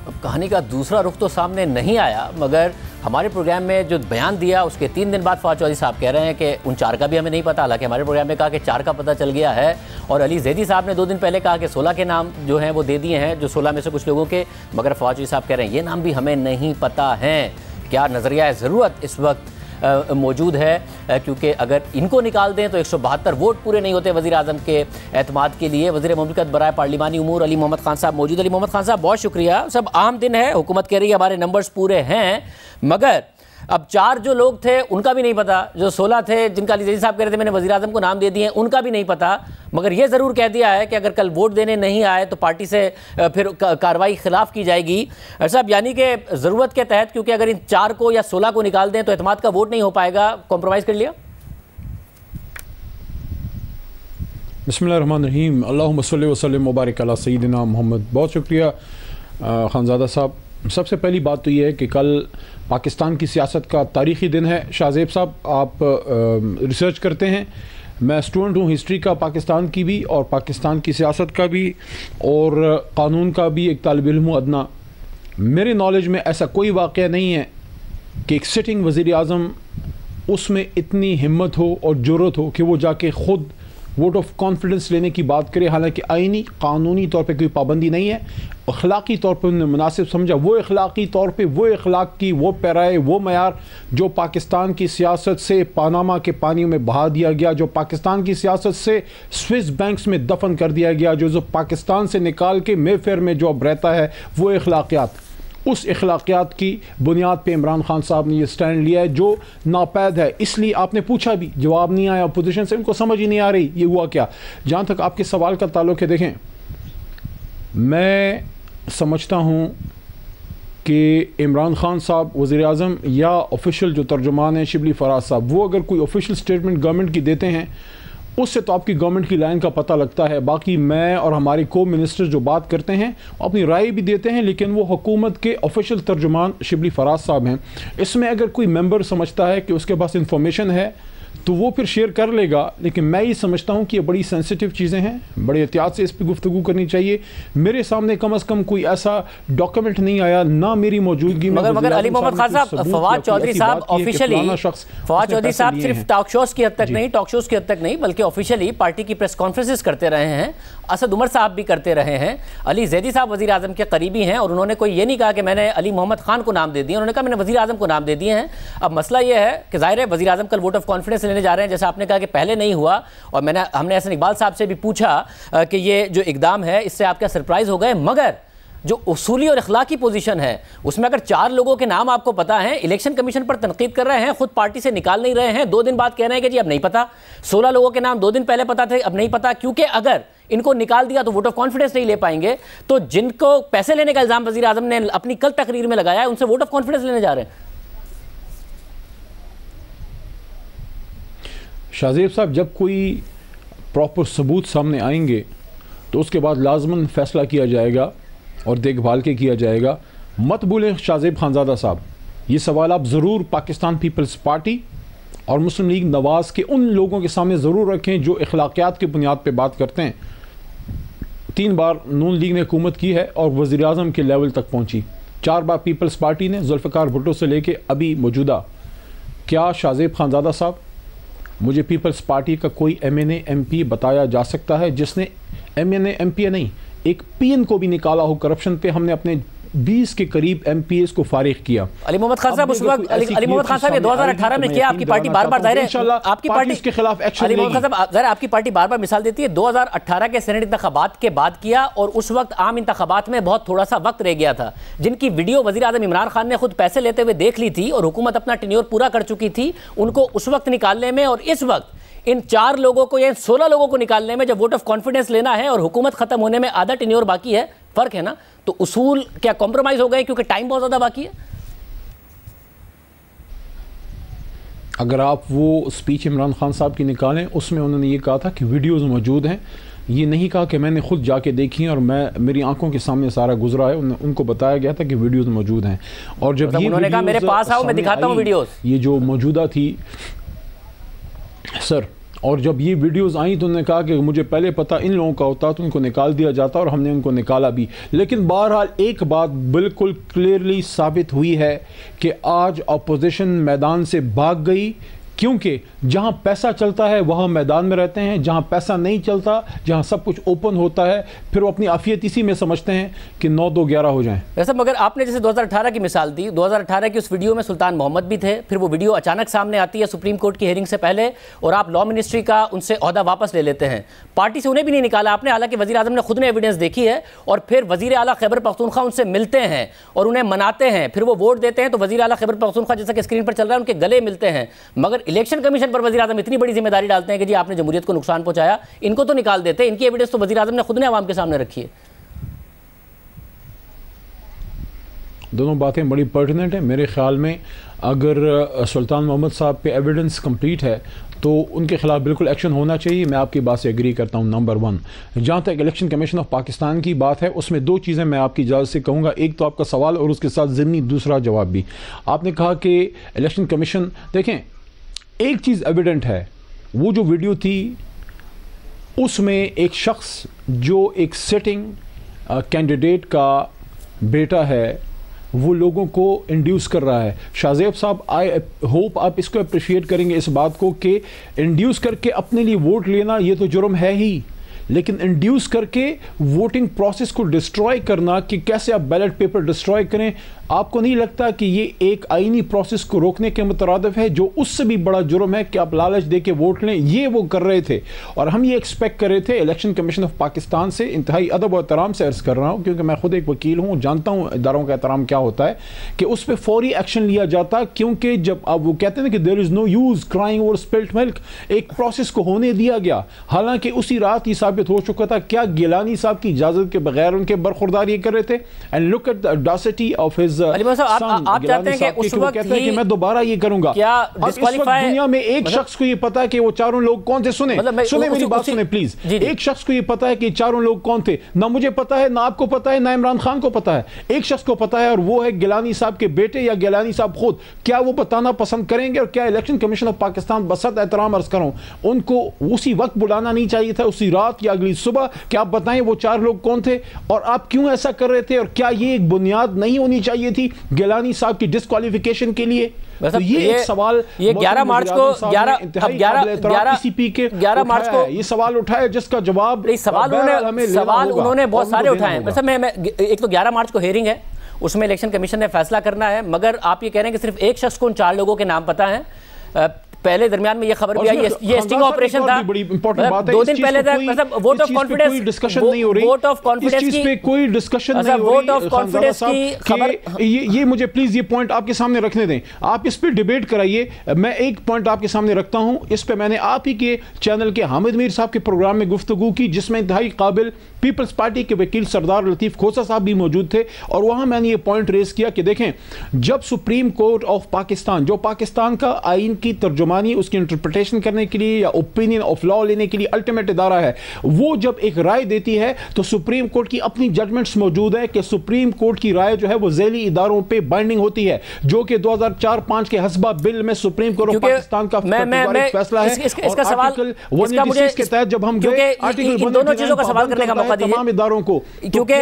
अब कहानी का दूसरा रुख तो सामने नहीं आया, मगर हमारे प्रोग्राम में जो बयान दिया उसके 3 दिन बाद फवाद चौधरी साहब कह रहे हैं कि उन 4 का भी हमें नहीं पता। हालांकि हमारे प्रोग्राम में कहा कि 4 का पता चल गया है और अली जैदी साहब ने 2 दिन पहले कहा कि 16 के नाम जो हैं वो दे दिए हैं, जो 16 में से कुछ लोगों के, मगर फवाद चौधरी साहब कह रहे हैं ये नाम भी हमें नहीं पता हैं। क्या नज़रिया ज़रूरत इस वक्त मौजूद है, क्योंकि अगर इनको निकाल दें तो 172 वोट पूरे नहीं होते वज़ीर आज़म के एतमाद के लिए। वज़ीर मुमलिकत बराए पार्लिमानी उमूर अली मोहम्मद खान साहब मौजूद। अली मोहम्मद खान साहब बहुत शुक्रिया। सब आम दिन है, हुकूमत कह रही है हमारे नंबर्स पूरे हैं, मगर अब 4 जो लोग थे उनका भी नहीं पता, जो 16 थे जिनका अली ज़ैदी साहब कह रहे थे मैंने वज़ीर आज़म को नाम दे दिए उनका भी नहीं पता, मगर ये ज़रूर कह दिया है कि अगर कल वोट देने नहीं आए तो पार्टी से फिर कार्रवाई खिलाफ की जाएगी। साहब यानी कि ज़रूरत के तहत, क्योंकि अगर इन 4 को या 16 को निकाल दें तो एतमाद का वोट नहीं हो पाएगा, कॉम्प्रोमाइज़ कर लिया। बिस्मिल्लाहिर्रहमानिर्रहीम, अल्लाहुम्मा सल्लि व सल्लिम मुबारक अला सय्यिदिना मोहम्मद। बहुत शुक्रिया खानज़ादा साहब। सबसे पहली बात तो ये है कि कल पाकिस्तान की सियासत का तारीख़ी दिन है। शाहज़ेब साहब, आप रिसर्च करते हैं, मैं स्टूडेंट हूँ हिस्ट्री का, पाकिस्तान की भी और पाकिस्तान की सियासत का भी और क़ानून का भी एक तालिब इल्म हूँ अदना। मेरे नॉलेज में ऐसा कोई वाक़या नहीं है कि एक सिटिंग वज़ीर आज़म उसमें इतनी हिम्मत हो और जुर्रत हो कि वो जाके ख़ुद वोट ऑफ कॉन्फिडेंस लेने की बात करे। हालांकि आईनी कानूनी तौर पे कोई पाबंदी नहीं है, अखलाकी तौर पे उन्होंने मुनासिब समझा, वो अखलाकी तौर पे वो अखलाक की वो पैराए वो मयार जो पाकिस्तान की सियासत से पानामा के पानियों में बहा दिया गया, जो पाकिस्तान की सियासत से स्विस बैंक्स में दफन कर दिया गया, जो पाकिस्तान से निकाल के मेफेयर में जो अब रहता है, वो अखलाकियात, उस अखलाकियात की बुनियाद पे इमरान खान साहब ने ये स्टैंड लिया है जो नापैद है। इसलिए आपने पूछा भी, जवाब नहीं आया अपोजिशन से, उनको समझ ही नहीं आ रही ये हुआ क्या। जहाँ तक आपके सवाल का ताल्लुक है, देखें मैं समझता हूँ कि इमरान खान साहब वज़ीर आज़म या ऑफिशियल जो तर्जुमान है शिबली फराज साहब, वो अगर कोई ऑफिशियल स्टेटमेंट गवर्नमेंट की देते हैं उससे तो आपकी गवर्नमेंट की लाइन का पता लगता है। बाकी मैं और हमारे को मिनिस्टर जो बात करते हैं अपनी राय भी देते हैं, लेकिन वो हुकूमत के ऑफिशियल तर्जुमान शिबली फराज साहब हैं। इसमें अगर कोई मेंबर समझता है कि उसके पास इंफॉर्मेशन है तो वो फिर शेयर कर लेगा, लेकिन मैं ये समझता हूँ कि ये बड़ी सेंसिटिव चीज़ें हैं, बड़े एहतियात से इस पर गुफ्तगू करनी चाहिए। मेरे सामने कम से कम कोई ऐसा डॉक्यूमेंट नहीं आया, ना मेरी मौजूदगी में। मगर अली मोहम्मद खान साहब, फवाद चौधरी साहब ऑफिशियली, फवाद चौधरी साहब सिर्फ टॉक शोज की हद तक नहीं, टॉक शोज की हद तक नहीं, बल्कि ऑफिशियली पार्टी की प्रेस कॉन्फ्रेंसेस करते रहे हैं। असद उमर साहब भी करते रहे हैं। अली ज़ैदी साहब वज़ीर आज़म के करीबी हैं और उन्होंने कोई ये नहीं कहा कि मैंने अली मोहम्मद खान को नाम दे दिया, उन्होंने कहा मैंने वज़ीर आज़म को नाम दे दिए हैं। अब मसला ये है कि ज़ाहिर है वज़ीर आज़म कल वोट ऑफ कॉन्फिडेंस लेने जा रहे हैं, जैसा आपने कहा कि पहले नहीं हुआ, और हमने हसन इकबाल साहब से भी पूछा कि ये जो इकदाम है इससे आप क्या सरप्राइज़ हो गए, मगर जो उसूली और अखलाकी पोजीशन है उसमें अगर 4 लोगों के नाम आपको पता है, इलेक्शन कमीशन पर तनकीद कर रहे हैं, खुद पार्टी से निकाल नहीं रहे हैं, 2 दिन बाद कह रहे हैं कि जी अब नहीं पता, 16 लोगों के नाम 2 दिन पहले पता थे अब नहीं पता, क्योंकि अगर इनको निकाल दिया तो वोट ऑफ कॉन्फिडेंस नहीं ले पाएंगे। तो जिनको पैसे लेने का इल्जाम वज़ीर आज़म ने अपनी कल तकरीर में लगाया है उनसे वोट ऑफ कॉन्फिडेंस लेने जा रहे हैं। शाहज़ेब साहब, जब कोई प्रॉपर सबूत सामने आएंगे तो उसके बाद लाजमन फैसला किया जाएगा और देखभाल के किया जाएगा। मत भूलें शाहज़ेब खानज़ादा साहब, ये सवाल आप ज़रूर पाकिस्तान पीपल्स पार्टी और मुस्लिम लीग नवाज़ के उन लोगों के सामने ज़रूर रखें जो अखलाकियात की बुनियाद पर बात करते हैं। 3 बार नून लीग ने हुकूमत की है और वज़ीर आज़म के लेवल तक पहुँची, 4 बार पीपल्स पार्टी ने जुल्फ़िकार भुट्टो से लेके अभी मौजूदा। क्या शाहज़ेब खानज़ादा साहब, मुझे पीपल्स पार्टी का कोई MNA MP बताया जा सकता है जिसने MNA MP नहीं, एक PN को भी निकाला हो करप्शन पे? हमने अपने 20 के करीब MPs को फारिग किया। अली मोहम्मद खान साहब, उस वक्त अली मोहम्मद खान साहब, ये 2018 में किया, आपकी पार्टी बार-बार ज़ाहिर है आपकी पार्टी के खिलाफ एक्शन, अली मोहम्मद खान साहब ज़रा आपकी पार्टी बार-बार मिसाल देती है, 2018 के सेनेट इंतखाबात के बाद किया और उस वक्त आम इंतखाबात में बहुत थोड़ा सा वक्त रह गया था, जिनकी वीडियो वज़ीर आज़म इमरान खान ने खुद पैसे लेते हुए देख ली थी और हुकूमत अपना टेन्योर पूरा कर चुकी थी, उनको उस वक्त निकालने में और इस वक्त इन 4 लोगों को या 16 लोगों को निकालने में, जब वोट ऑफ कॉन्फिडेंस लेना है और हुकूमत खत्म होने में आधा टेन्योर बाकी है, फर्क है ना? तो उसूल क्या कॉम्प्रोमाइज हो गए क्योंकि टाइम बहुत ज्यादा बाकी है? अगर आप वो स्पीच इमरान खान साहब की निकालें, उसमें उन्होंने ये कहा था कि वीडियोस मौजूद हैं, ये नहीं कहा कि मैंने खुद जाके देखी हैं और मेरी आंखों के सामने सारा गुजरा है, उनको बताया गया था कि वीडियोस मौजूद हैं। और जब ये उन्होंने कहा मेरे पास आओ मैं दिखाता हूं वीडियोस, ये जो मौजूदा थी सर, और जब ये वीडियोस आई तो उन्होंने कहा कि मुझे पहले पता इन लोगों का होता तो उनको निकाल दिया जाता, और हमने उनको निकाला भी। लेकिन बहरहाल एक बात बिल्कुल क्लियरली साबित हुई है कि आज अपोजिशन मैदान से भाग गई, क्योंकि जहां पैसा चलता है वहां मैदान में रहते हैं, जहां पैसा नहीं चलता, जहां सब कुछ ओपन होता है, फिर वो अपनी आफियत इसी में समझते हैं कि 9-2-11 हो जाएं। वैसे मगर आपने जैसे 2018 की मिसाल दी, 2018 की उस वीडियो में सुल्तान मोहम्मद भी थे, फिर वो वीडियो अचानक सामने आती है सुप्रीम कोर्ट की हियरिंग से पहले और आप लॉ मिनिस्ट्री का उनसे ओहदा वापस ले लेते हैं। पार्टी से उन्हें भी नहीं निकाला आपने, हालांकि वजीर आजम ने खुद ने एविडेंस देखी है, और फिर वजीर आला खैबर पख्तूनख्वा उनसे मिलते हैं और उन्हें मनाते हैं, फिर वो वोट देते हैं तो वजीर आला खैबर पख्तूनख्वा जैसा कि स्क्रीन पर चल रहा है उनके गले मिलते हैं। मगर इलेक्शन कमीशन पर वजीर आजम इतनी बड़ी जिम्मेदारी डालते हैं कि जी आपने जमहूरियत को नुकसान पहुंचाया, इनको तो निकाल देते। इनकी एविडेंस तो वजीर आजम ने खुद ने आवाम के सामने रखी है। दोनों बातें बड़ी पर्टिनेंट हैं मेरे ख्याल में। अगर सुल्तान मोहम्मद साहब पे एविडेंस कंप्लीट है तो उनके खिलाफ बिल्कुल एक्शन होना चाहिए। मैं आपकी बात से एग्री करता हूं। नंबर 1, जहां तक इलेक्शन कमीशन ऑफ पाकिस्तान की बात है उसमें 2 चीज़ें मैं आपकी इजाज़त से कहूँगा, एक तो आपका सवाल और उसके साथ ज़िम्नी दूसरा जवाब भी। आपने कहा कि इलेक्शन कमीशन, देखें एक चीज़ एविडेंट है, वो जो वीडियो थी उसमें एक शख्स जो एक सिटिंग कैंडिडेट का बेटा है वो लोगों को इंड्यूस कर रहा है। शाहजेब साहब, आई होप आप इसको अप्रिशिएट करेंगे इस बात को कि इंड्यूस करके अपने लिए वोट लेना ये तो जुर्म है ही, लेकिन इंड्यूस करके वोटिंग प्रोसेस को डिस्ट्रॉय करना कि कैसे आप बैलेट पेपर डिस्ट्रॉय करें, आपको नहीं लगता कि ये एक आईनी प्रोसेस को रोकने के मुतरादिफ है, जो उससे भी बड़ा जुर्म है कि आप लालच दे के वोट लें? ये वो कर रहे थे और हम ये एक्सपेक्ट कर रहे थे इलेक्शन कमीशन ऑफ पाकिस्तान से। इंतहाई अदब और एहतराम से अर्ज़ कर रहा हूँ क्योंकि मैं खुद एक वकील हूँ, जानता हूँ इदारों का एहतराम क्या होता है, कि उस पर फौरी एक्शन लिया जाता। क्योंकि जब आप वो कहते हैं कि there is no use crying over spilt milk, एक प्रोसेस को होने दिया गया, हालांकि उसी रात ये साबित हो चुका था। क्या गिलानी साहब की इजाज़त के बगैर उनके बरखुरदार ये कर रहे थे? And look at the audacity of his आप चाहते हैं कि उस वक्त कि मैं दोबारा ये करूंगा? क्या दुनिया में एक शख्स को ये पता है कि वो चारों लोग कौन थे? सुने मेरी बात सुने प्लीज। एक शख्स को ये पता है कि चारों लोग कौन थे? ना मुझे पता है, ना आपको पता है, ना इमरान खान को पता है। एक शख्स को पता है और वो है गिलानी साहब के बेटे या गिलानी साहब खुद। क्या वो बताना पसंद करेंगे? और क्या इलेक्शन कमीशन ऑफ पाकिस्तान, बसत एहतराम अर्ज करूं, उनको उसी वक्त बुलाना नहीं चाहिए था, उसी रात या अगली सुबह, कि आप बताएं वो 4 लोग कौन थे और आप क्यों ऐसा कर रहे थे? और क्या ये एक बुनियाद नहीं होनी चाहिए थी गिलानी साहब की डिस्क्वालिफिकेशन के लिए? तो ये एक सवाल, ये 11 मार्च को 11 मार्च को ये सवाल उठाया जिसका जवाब सवाल उन्होंने बहुत सारे उठाए। वैसे मैं एक तो 11 मार्च को हियरिंग है, उसमें इलेक्शन कमीशन ने फैसला करना है, मगर आप ये कह रहे हैं कि सिर्फ एक शख्स को उन 4 लोगों के नाम पता है। पहले दरमियान में ये खबर भी आई, ये स्टिंग ऑपरेशन था, 2 दिन पहले तक। मतलब वोट ऑफ कॉन्फिडेंस डिस्कशन नहीं हो रही, वोट ऑफ कॉन्फिडेंस की कोई डिस्कशन नहीं हो रही। वोट ऑफ कॉन्फिडेंस की खबर, ये मुझे प्लीज ये पॉइंट आपके सामने रखने दें, आप इस पे डिबेट कराइए। मैं एक पॉइंट आपके सामने रखता हूं, इस पे मैंने आप ही के चैनल के हामिद मीर साहब के प्रोग्राम में गुफ्तगू की, जिसमें इंतहाई काबिल पीपल्स पार्टी के वकील सरदार लतीफ खोसा साहब भी मौजूद थे, और वहां मैंने ये पॉइंट रेज किया कि देखें, जब सुप्रीम कोर्ट ऑफ पाकिस्तान, जो पाकिस्तान का आइन की तर्जुमानी, उसकी इंटरप्रिटेशन करने के लिए या ओपिनियन ऑफ लॉ लेने के लिए अल्टीमेट इदारा है, वो जब एक राय देती है तो सुप्रीम कोर्ट की अपनी जजमेंट्स मौजूद है कि सुप्रीम कोर्ट की राय जो है वो ज़ैली इदारों पे बाइंडिंग होती है, जो कि 2004-5 के हस्बा बिल में सुप्रीम कोर्ट ऑफ पाकिस्तान का फैसला है। इसका सवाल के तहत जब हम गए, इन दोनों चीजों का सवाल करने का मौका दीजिए तमाम इदारों को, क्योंकि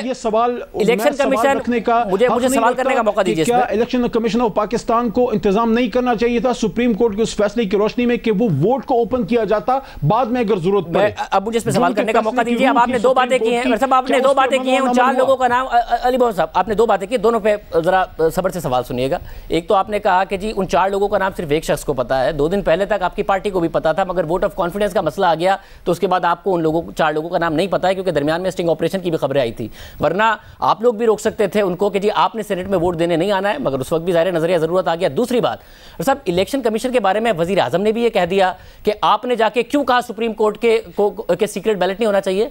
ये सवाल इलेक्शन कमीशन रखने का मुझे सवाल करने का मौका दीजिए। क्या इलेक्शन कमीशन ऑफ पाकिस्तान को इंतजाम नहीं करना चाहिए था सुप्रीम कोर्ट के उस फैसले की रोशनी में कि वो वोट को ओपन किया जाता बाद में अगर जरूरत पड़े? अब मुझे इस पे सवाल करने का मौका दीजिए। अब आपने 2 बातें की हैं, मतलब आपने 2 बातें की हैं, उन 4 लोगों का नाम, अली मोहम्मद साहब आपने 2 बातें की, दोनों पे जरा सब्र से सवाल सुनिएगा। एक तो आपने कहा कि जी उन 4 लोगों का नाम सिर्फ एक शख्स को पता है, 2 दिन पहले तक आपकी पार्टी को भी पता था, मगर वोट ऑफ कॉन्फिडेंस का मसला आ गया तो उसके बाद आपको उन लोगों 4 लोगों का नाम नहीं पता है, क्योंकि दरमियान में स्टिंग ऑपरेशन की भी खबरें आई थी। वरना आप लोग भी रोक सकते थे उनको कि जी आपने सेनेट में वोट देने नहीं आना है, मगर उस वक्त भी ज़ाहिर नजरिया जरूरत आ गया। दूसरी बात साहब, इलेक्शन कमीशन के बारे में वजीर आजम ने भी ये कह दिया कि आपने जाके क्यों कहा सुप्रीम कोर्ट के सीक्रेट बैलेट नहीं होना चाहिए।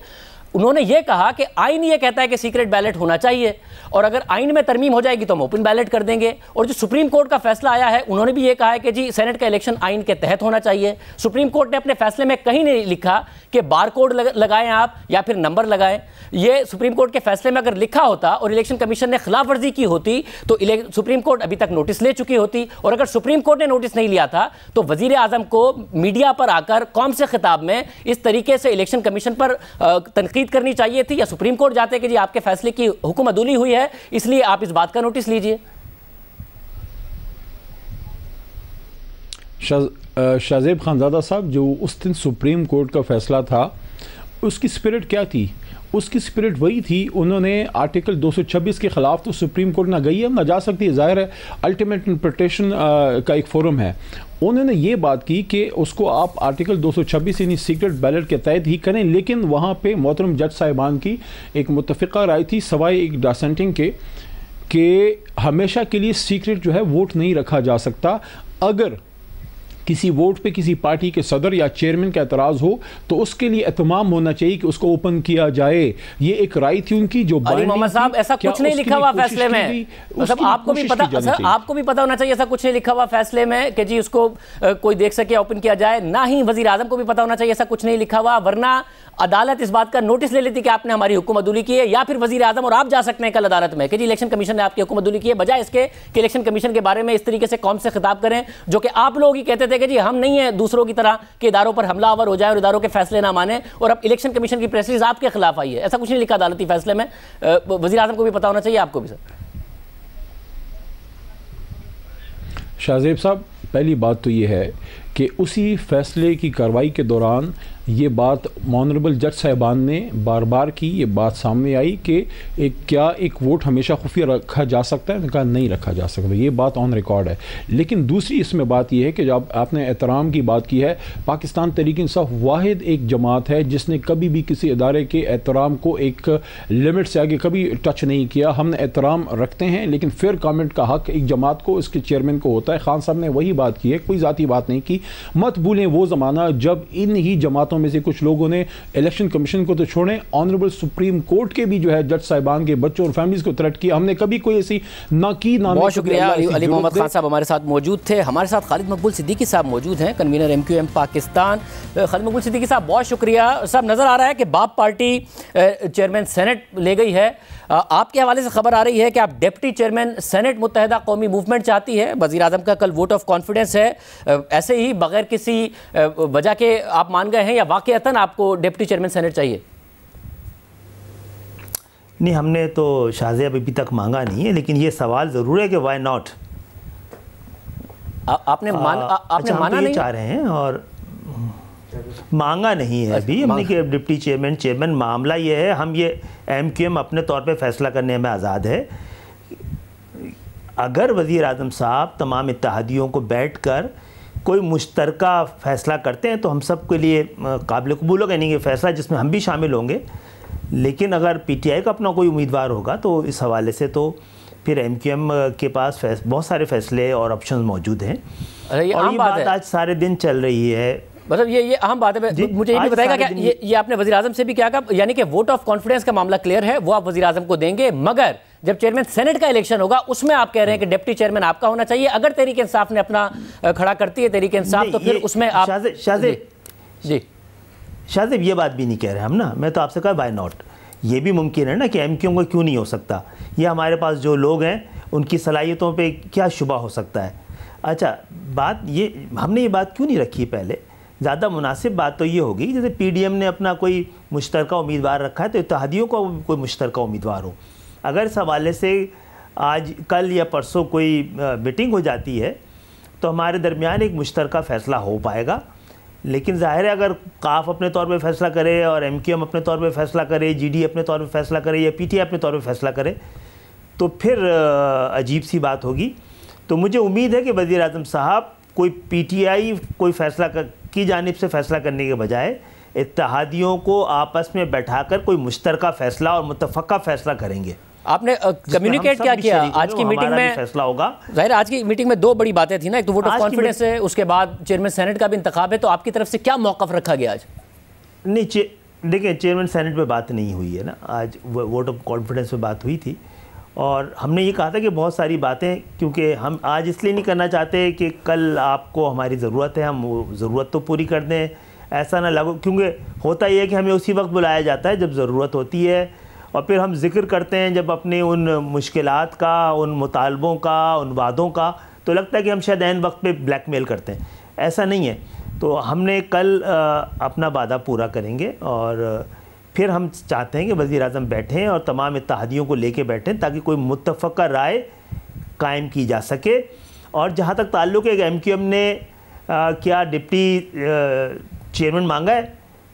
उन्होंने ये कहा कि आइन ये कहता है कि सीक्रेट बैलेट होना चाहिए, और अगर आइन में तरमीम हो जाएगी तो हम ओपन बैलेट कर देंगे। और जो सुप्रीम कोर्ट का फैसला आया है, उन्होंने भी ये कहा है कि जी सेनेट का इलेक्शन आइन के तहत होना चाहिए। सुप्रीम कोर्ट ने अपने फैसले में कहीं नहीं लिखा कि बार कोड लगाएं आप या फिर नंबर लगाएं। ये सुप्रीम कोर्ट के फैसले में अगर लिखा होता और इलेक्शन कमीशन ने खिलाफ वर्जी की होती तो सुप्रीम कोर्ट अभी तक नोटिस ले चुकी होती, और अगर सुप्रीम कोर्ट ने नोटिस नहीं लिया था तो वजीर आजम को मीडिया पर आकर कौम से खिताब में इस तरीके से इलेक्शन कमीशन पर तनकीद करनी चाहिए थी, या सुप्रीम कोर्ट जाते कि जी आपके फैसले की हुक्म अदूली हुई है इसलिए आप इस बात का नोटिस लीजिए। शाहजेब खानज़ादा साहब, जो उस दिन सुप्रीम कोर्ट का फैसला था उसकी स्पिरिट क्या थी? उसकी स्पिरिट वही थी, उन्होंने आर्टिकल 226 के ख़िलाफ़ तो सुप्रीम कोर्ट ना गई है, ना जा सकती है, ज़ाहिर है अल्टीमेट इंटरप्रिटेशन का एक फोरम है। उन्होंने ये बात की कि उसको आप आर्टिकल 226 यानी सीक्रेट बैलेट के तहत ही करें, लेकिन वहाँ पे मोहतरम जज साहिबान की एक मुत्तफ़िक़ा राय थी सवाए एक डिसेंटिंग के कि हमेशा के लिए सीक्रेट जो है वोट नहीं रखा जा सकता। अगर किसी वोट पे किसी पार्टी के सदर या चेयरमैन का एतराज़ हो तो उसके लिए एहतमाम होना चाहिए कि उसको ओपन किया जाए। ये एक राय थी उनकी जो अली मोहम्मद साहब, ऐसा कुछ नहीं लिखा हुआ फैसले में, मतलब आपको भी पता, सर आपको भी पता होना चाहिए ऐसा कुछ नहीं लिखा हुआ फैसले में कि जी उसको कोई देख सके ओपन किया जाए, ना ही वजीर आजम को भी पता होना चाहिए ऐसा कुछ नहीं लिखा हुआ, वरना अदालत इस बात का नोटिस ले लेती कि आपने हमारी हुकूमत अदूली की है, या फिर वजीर आजम और आप जा सकते हैं कल अदालत में कि जी इलेक्शन कमीशन ने आपकी हुकूमत अदूली की है, बजाय इसके कि इलेक्शन कमीशन के बारे में इस तरीके से कौम से खिताब करें जो कि आप लोग ही कहते थे कि जी हम नहीं है दूसरों की तरह के इदारों पर हमलावर हो जाए और इदारों के फैसले ना माने, और अब इलेक्शन कमीशन की प्रेस रिलीज आपके खिलाफ आई है। ऐसा कुछ नहीं लिखा अदालती फैसले में, वजीर आजम को भी पता होना चाहिए, आपको भी। सर शाहजेब साहब, पहली बात तो ये है कि उसी फैसले की कार्रवाई के दौरान ये बात ऑनरेबल जज साहिबान ने बार बार की, ये बात सामने आई कि एक वोट हमेशा खुफिया रखा जा सकता है, कहा नहीं रखा जा सकता, ये बात ऑन रिकॉर्ड है। लेकिन दूसरी इसमें बात यह है कि जब आपने एहतराम की बात की है, पाकिस्तान तहरीक इंसाफ वाहिद एक जमात है जिसने कभी भी किसी इदारे के एहतराम को एक लिमिट से आगे कभी टच नहीं किया। हमने एहतराम रखते हैं, लेकिन फेयर कमेंट का हक एक जमात को, इसके चेयरमैन को होता है। खान साहब ने वही बात की है, कोई ज़ाती बात नहीं की। मत भूलें वो ज़माना जब इन ही जमातों में से कुछ लोगों ने इलेक्शन कमीशन को तो छोड़ें, ऑनरेबल सुप्रीम कोर्ट के भी जो है जज साहिबान के बच्चों और फैमिलीज को थ्रेट किया। हमने कभी कोई ऐसी ना की ना। बहुत शुक्रिया। अली मोहम्मद खान साहब हमारे साथ मौजूद थे। हमारे साथ खालिद मकबूल सिद्दीकी साहब मौजूद हैं, कन्वीनर MQM पाकिस्तान। खालिद मकबूल सिद्दीकी साहब बहुत शुक्रिया। साहब, नजर आ रहा है कि बाप पार्टी चेयरमैन सेनेट ले गई है, आपके हवाले से खबर आ रही है कि आप डिप्टी चेयरमैन सेनेट मुत्तहिदा कौमी मूवमेंट चाहती है। वज़ीर आज़म का कल वोट ऑफ कॉन्फिडेंस है, ऐसे ही बगैर किसी वजह के आप मान गए हैं या वाकईतन आपको डिप्टी चेयरमैन सेनेट चाहिए? नहीं, हमने तो शाहजेब अभी तक मांगा नहीं है, लेकिन ये सवाल ज़रूर है कि वाई नॉट। आपने माना नहीं चाह रहे हैं और मांगा नहीं है अभी हमने कि डिप्टी चेयरमैन। मामला ये है, हम ये MQM अपने तौर पे फैसला करने में आज़ाद है। अगर वज़ीर आज़म साहब तमाम इत्तेहादियों को बैठ कर कोई मुश्तरका फ़ैसला करते हैं तो हम सब के लिए काबिल कबूल होगा, यानी कि फ़ैसला जिसमें हम भी शामिल होंगे। लेकिन अगर PTI का अपना कोई उम्मीदवार होगा तो इस हवाले से तो फिर MQM के पास बहुत सारे फ़ैसले और ऑप्शन मौजूद हैं। और ये बात आज सारे दिन चल रही है, मतलब ये अहम बात है। मुझे ये भी बताएगा क्या ये आपने वज़ीर आज़म से भी क्या कहा, यानी कि वोट ऑफ कॉन्फिडेंस का मामला क्लियर है, वो आप वज़ीर आज़म को देंगे, मगर जब चेयरमैन सेनेट का इलेक्शन होगा उसमें आप कह रहे हैं कि डिप्टी चेयरमैन आपका होना चाहिए। अगर तहरीक इंसाफ ने अपना खड़ा करती है तहरीक इंसाफ तो फिर उसमें आप शाहजेब ये बात भी नहीं कह रहे हम ना। मैं तो आपसे कहा बाय नॉट, ये भी मुमकिन है ना कि MQM को क्यों नहीं हो सकता। ये हमारे पास जो लोग हैं उनकी सलाहियतों पे क्या शुबा हो सकता है। अच्छा, बात ये हमने ये बात क्यों नहीं रखी पहले, ज़्यादा मुनासिब बात तो ये होगी जैसे PDM ने अपना कोई मुश्तरका उम्मीदवार रखा है तो इत्तेहादियों का कोई मुश्तरका उम्मीदवार हो। अगर इस हवाले से आज कल या परसों कोई मीटिंग हो जाती है तो हमारे दरमियान एक मुश्तरका फ़ैसला हो पाएगा। लेकिन ज़ाहिर है अगर काफ अपने तौर पे फ़ैसला करे और MQM अपने तौर पे फ़ैसला करे, GD अपने तौर पे फ़ैसला करे या PTI अपने तौर पे फ़ैसला करे तो फिर अजीब सी बात होगी। तो मुझे उम्मीद है कि वज़ीर आज़म साहब कोई PTI कोई फ़ैसला की जानिब से फ़ैसला करने के बजाय इत्तेहादियों को आपस में बैठाकर कोई मुश्तरका फ़ैसला और मुत्तफ़क़ा फ़ैसला करेंगे। आपने कम्युनिकेट क्या किया आज की मीटिंग में? फैसला होगा ज़ाहिर आज की मीटिंग में दो बड़ी बातें थी ना, एक तो वोट ऑफ कॉन्फिडेंस है, उसके बाद चेयरमैन सेनेट का भी इंतखाब है, तो आपकी तरफ से क्या मौक़िफ़ रखा गया आज? नहीं, देखिए चेयरमैन सेनेट पे बात नहीं हुई है ना, आज वोट ऑफ कॉन्फिडेंस पे बात हुई थी और हमने ये कहा था कि बहुत सारी बातें, क्योंकि हम आज इसलिए नहीं करना चाहते कि कल आपको हमारी ज़रूरत है, हम वो ज़रूरत तो पूरी कर दें, ऐसा ना लगो, क्योंकि होता ही है कि हमें उसी वक्त बुलाया जाता है जब ज़रूरत होती है और फिर हम जिक्र करते हैं जब अपने उन मुश्किलात का, उन मुतालबों का, उन वादों का, तो लगता है कि हम शायद ऐन वक्त पे ब्लैकमेल करते हैं। ऐसा नहीं है। तो हमने कल अपना वादा पूरा करेंगे और फिर हम चाहते हैं कि वज़ीर आज़म बैठें और तमाम इत्तेहादियों को लेके बैठें ताकि कोई मुत्तफ़क़ा राय कायम की जा सके। और जहाँ तक ताल्लुक़ है MQM ने क्या डिप्टी चेयरमैन मांगा है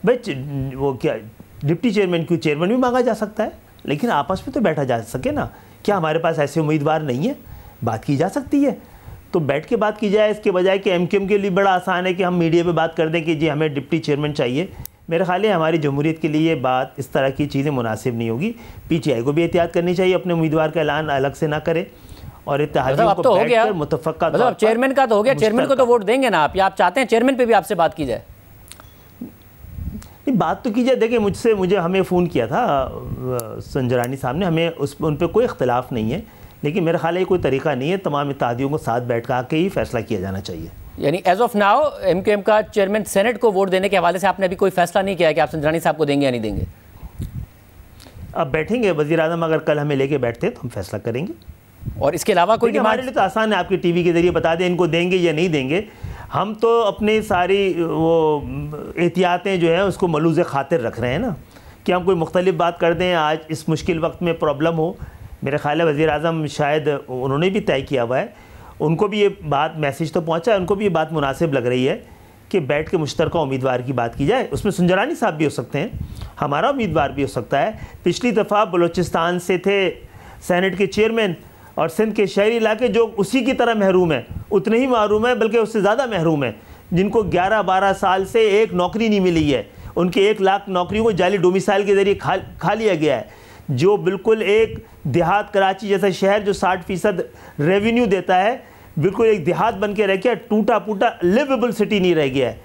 भाई, वो क्या डिप्टी चेयरमैन क्यों, चेयरमैन भी मांगा जा सकता है, लेकिन आपस में तो बैठा जा सके ना। क्या हमारे पास ऐसे उम्मीदवार नहीं है, बात की जा सकती है तो बैठ के बात की जाए, इसके बजाय कि एमक्यूएम के लिए बड़ा आसान है कि हम मीडिया पे बात कर दें कि जी हमें डिप्टी चेयरमैन चाहिए। मेरा ख्याल है हमारी जमहूरियत के लिए बात, इस तरह की चीज़ें मुनासिब नहीं होगी। पीटीआई को भी एहतियात करनी चाहिए, अपने उम्मीदवार का ऐलान अलग से ना करे और इत्तेहादियों को बैठकर मुतफ़क्का तौर पर, चेयरमैन का तो हो गया, चेयरमैन को तो वोट देंगे ना आप, या आप चाहते हैं चेयरमैन पे भी आपसे बात की जाए? नहीं, बात तो की जाए। देखिए मुझे हमें फ़ोन किया था संजरानी साहब ने, हमें उन पर कोई इख्तिलाफ़ नहीं है, लेकिन मेरा ख्याल है कोई तरीका नहीं है, तमाम इत्तेहादियों को साथ बैठ कर आके ही फैसला किया जाना चाहिए। यानी एज ऑफ नाउ एमक्यूएम का चेयरमैन सेनेट को वोट देने के हवाले से आपने अभी कोई फैसला नहीं किया है कि आप संजरानी साहब को देंगे या नहीं देंगे? अब बैठेंगे, वज़ीर आज़म अगर कल हमें लेके बैठते हैं तो हम फैसला करेंगे। और इसके अलावा कोई डिमांड? हमारे लिए तो आसान है, आपके टीवी के जरिए बता दें इनको देंगे या नहीं देंगे। हम तो अपनी सारी वो एहतियातें जो है उसको मलूज़ खातिर रख रहे हैं ना, कि हम कोई मुख्तलिफ बात कर दें, आज इस मुश्किल वक्त में प्रॉब्लम हो। मेरा ख्याल है वज़ीर आज़म शायद उन्होंने भी तय किया हुआ है, उनको भी ये बात, मैसेज तो पहुंचा है, उनको भी ये बात मुनासिब लग रही है कि बैठ के मुश्तरका उम्मीदवार की बात की जाए। उसमें संजरानी साहब भी हो सकते हैं, हमारा उम्मीदवार भी हो सकता है। पिछली दफ़ा बलूचिस्तान से थे सेनेट के चेयरमैन और सिंध के शहरी इलाके जो उसी की तरह महरूम है, उतने ही महरूम है बल्कि उससे ज़्यादा महरूम है, जिनको 11-12 साल से एक नौकरी नहीं मिली है, उनके 1 लाख नौकरियों को जाली डोमिसाइल के ज़रिए खा लिया गया है, जो बिल्कुल एक देहात कराची जैसा शहर जो 60% रेवेन्यू देता है, बिल्कुल एक देहात बन के रह गया, टूटा फूटा लिवेबल सिटी नहीं रह गया है।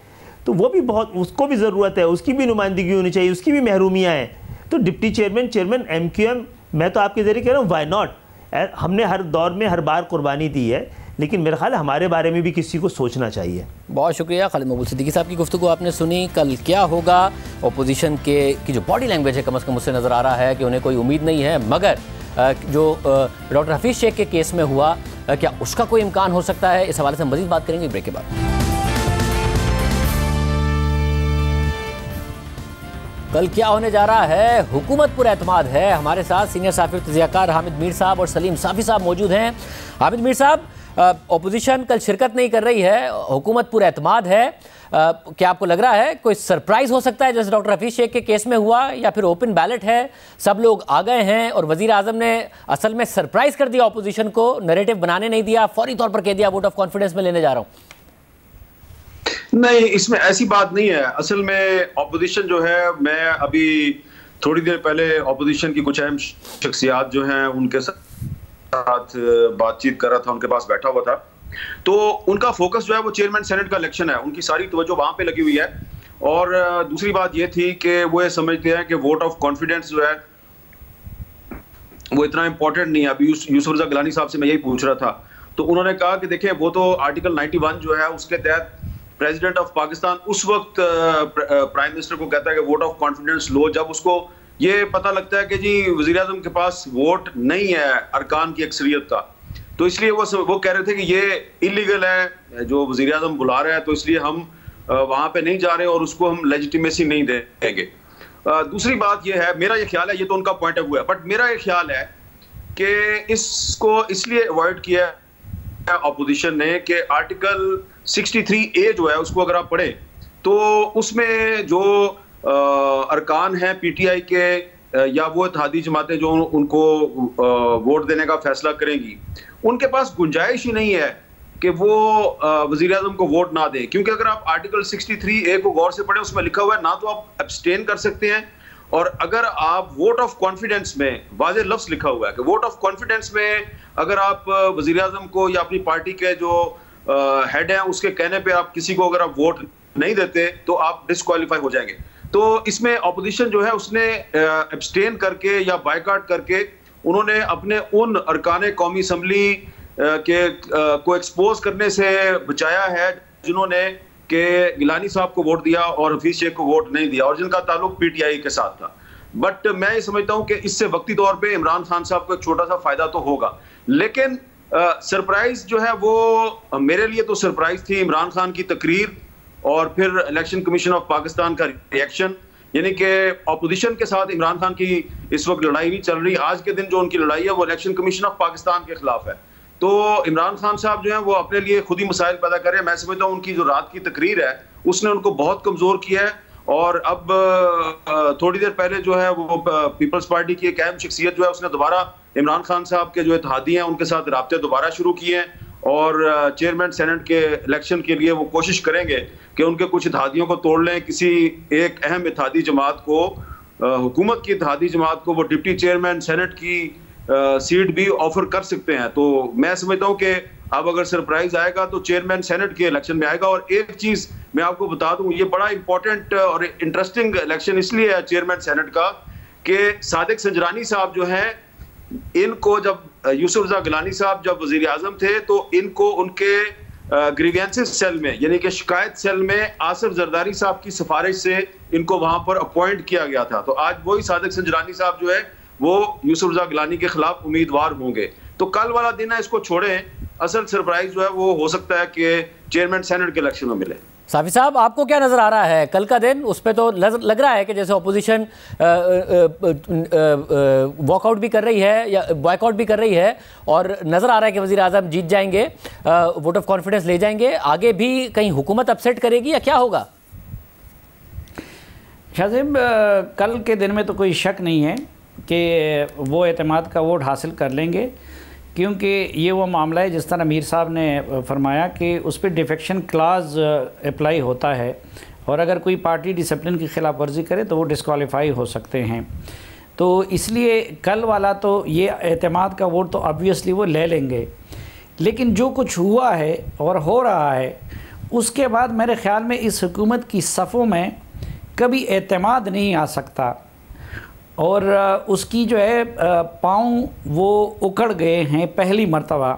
तो वो भी बहुत, उसको भी ज़रूरत है, उसकी भी नुमाइंदगी होनी चाहिए, उसकी भी महरूमियाँ हैं। तो डिप्टी चेयरमैन एमक्यूएम, मैं तो आपके ज़रिए कह रहा हूँ वाई नॉट, हमने हर दौर में हर बार कुर्बानी दी है, लेकिन मेरा ख्याल है हमारे बारे में भी किसी को सोचना चाहिए। बहुत शुक्रिया खालिद मकबूल सिद्दीकी साहब की गुफ्तगू आपने सुनी। कल क्या होगा, अपोजिशन की जो बॉडी लैंग्वेज है कम से कम उससे नज़र आ रहा है कि उन्हें कोई उम्मीद नहीं है, मगर जो डॉक्टर हफीज़ शेख के केस में हुआ, क्या उसका कोई इम्कान हो सकता है, इस हवाले से हम मज़ीद बात करेंगे ब्रेक के बाद। कल क्या होने जा रहा है, हुकूमत पर एतमाद है। हमारे साथ सीनियर साफ़ी तज़ियाकार हामिद मीर साहब और सलीम साफ़ी साहब मौजूद हैं। हामिद मीर साहब, अपोजिशन कल शिरकत नहीं कर रही है, हुकूमत पर एतमाद है, क्या आपको लग रहा है कोई सरप्राइज़ हो सकता है जैसे डॉक्टर हफीज़ शेख के केस में हुआ, या फिर ओपन बैलेट है, सब लोग आ गए हैं और वज़ीर आज़म ने असल में सरप्राइज़ कर दिया अपोजिशन को, नैरेटिव बनाने नहीं दिया, फौरी तौर पर कह दिया वोट ऑफ कॉन्फिडेंस में लेने जा रहा हूँ? नहीं, इसमें ऐसी बात नहीं है। असल में ऑपोजिशन जो है, मैं अभी थोड़ी देर पहले ऑपोजिशन की कुछ अहम शख्सियात जो हैं उनके साथ बातचीत कर रहा था, उनके पास बैठा हुआ था, तो उनका फोकस जो है वो चेयरमैन सेनेट का इलेक्शन है, उनकी सारी तवज्जो वहां पे लगी हुई है। और दूसरी बात ये थी कि वो ये समझते हैं कि वोट ऑफ कॉन्फिडेंस जो है वो इतना इंपॉर्टेंट नहीं है। अभी यूसुफ रज़ा गिलानी साहब से मैं यही पूछ रहा था, तो उन्होंने कहा कि देखिए वो तो आर्टिकल 91 जो है उसके तहत प्रेसिडेंट ऑफ पाकिस्तान उस वक्त प्राइम मिनिस्टर को कहता है कि वोट ऑफ कॉन्फिडेंस लो जब उसको ये पता लगता है कि जी वज़ीर आज़म के पास वोट नहीं है अरकान की अक्सरियत का। तो इसलिए वो कह रहे थे कि ये इलीगल है जो वज़ीर आज़म बुला रहा है, तो इसलिए हम वहाँ पे नहीं जा रहे और उसको हम लेजिटिमेसी नहीं देंगे। दूसरी बात ये है, मेरा ये ख्याल है, ये तो उनका पॉइंट ऑफ व्यू है, बट मेरा ये ख्याल है कि इसको इसलिए अवॉइड किया अपोजिशन ने कि आर्टिकल 63A जो है उसको अगर आप पढ़े तो उसमें जो अरकान हैं पीटीआई के या वो इत्तेहादी जमातें जो उनको वोट देने का फैसला करेंगी, उनके पास गुंजाइश ही नहीं है कि वो वज़ीर आज़म को वोट ना दें। क्योंकि अगर आप आर्टिकल 63A को गौर से पढ़ें, उसमें लिखा हुआ है ना तो आप एब्सटेन कर सकते हैं, और अगर आप वोट ऑफ कॉन्फिडेंस में वाज़े लफ्ज़ लिखा हुआ है कि वोट ऑफ कॉन्फिडेंस में अगर आप वज़ीर आज़म को या अपनी पार्टी के जो हेड हैं उसके कहने पे आप किसी को अगर आप वोट नहीं देते तो आप डिस्क्वालीफाई हो जाएंगे। तो इसमें अपोजिशन जो है उसने एब्सटेन करके या बायकॉट करके उन्होंने अपने उन अरकान कौमी असम्बली को एक्सपोज करने से बचाया है जिन्होंने के गिलानी साहब को वोट दिया और हफीज शेख को वोट नहीं दिया और जिनका ताल्लुक पीटीआई के साथ था। बट मैं ये समझता हूं कि इससे वक्ती तौर पे इमरान खान साहब को एक छोटा सा फायदा तो होगा, लेकिन सरप्राइज जो है वो मेरे लिए तो सरप्राइज थी इमरान खान की तकरीर और फिर इलेक्शन कमीशन ऑफ पाकिस्तान का रिएक्शन। यानी कि अपोजिशन के साथ इमरान खान की इस वक्त लड़ाई नहीं चल रही, आज के दिन जो उनकी लड़ाई है वो इलेक्शन कमीशन ऑफ पाकिस्तान के खिलाफ है। तो इमरान खान साहब जो है वो अपने लिए खुद ही मसाइल पैदा कर रहे हैं। मैं समझता हूँ उनकी जो रात की तकरीर है उसने उनको बहुत कमजोर किया है, और अब थोड़ी देर पहले जो है वो पीपल्स पार्टी की एक अहम शख्सियत जो है उसने दोबारा इमरान खान साहब के जो इत्तेहादी हैं उनके साथ राब्ते दोबारा शुरू किए हैं, और चेयरमैन सेनेट के इलेक्शन के लिए वो कोशिश करेंगे कि उनके कुछ इत्तेहादियों को तोड़ लें। किसी एक अहम इत्तेहादी जमात को, हुकूमत की इत्तेहादी जमात को वो डिप्टी चेयरमैन सेनेट की सीट भी ऑफर कर सकते हैं। तो मैं समझता हूँ कि अब अगर सरप्राइज आएगा तो चेयरमैन सेनेट के इलेक्शन में आएगा। और एक चीज मैं आपको बता दूं, ये बड़ा इंपॉर्टेंट और इंटरेस्टिंग इलेक्शन इसलिए है चेयरमैन सेनेट का कि सादिक संजरानी साहब जो हैं, इनको जब यूसुफ रज़ा गिलानी साहब जब वजीर आजम थे तो इनको उनके ग्रीवेंसेस सेल में, यानी कि शिकायत सेल में आसिफ जरदारी साहब की सिफारिश से इनको वहां पर अपॉइंट किया गया था। तो आज वही सादिक संजरानी साहब जो है वो यूसुफ रज़ा गिलानी के खिलाफ उम्मीदवार होंगे। तो कल वाला दिन है, इसको छोड़ें, असल सरप्राइज जो है वो हो सकता है कि चेयरमैन सेनेट के इलेक्शन में मिले। साफी साहब, आपको क्या नजर आ रहा है कल का दिन? उस पर तो लग रहा है कि जैसे ऑपोजिशन वॉकआउट भी कर रही है या बॉयकॉट भी कर रही है, और नजर आ रहा है कि वजीर आजम जीत जाएंगे, वोट ऑफ कॉन्फिडेंस ले जाएंगे। आगे भी कहीं हुकूमत अपसेट करेगी या क्या होगा? शाहज़ेब, कल के दिन में तो कोई शक नहीं है कि वो एतमाद का वोट हासिल कर लेंगे, क्योंकि ये वो मामला है जिस तरह मीर साहब ने फरमाया कि उस पर डिफेक्शन क्लाज अप्लाई होता है, और अगर कोई पार्टी डिसिप्लिन की खिलाफ वर्जी करे तो वो डिस्क्वालीफाई हो सकते हैं। तो इसलिए कल वाला तो ये एतमाद का वोट तो ऑब्वियसली वो ले लेंगे, लेकिन जो कुछ हुआ है और हो रहा है उसके बाद मेरे ख़्याल में इस हुकूमत की सफ़ों में कभी एतमाद नहीं आ सकता, और उसकी जो है पाँव वो उखड़ गए हैं पहली मर्तबा।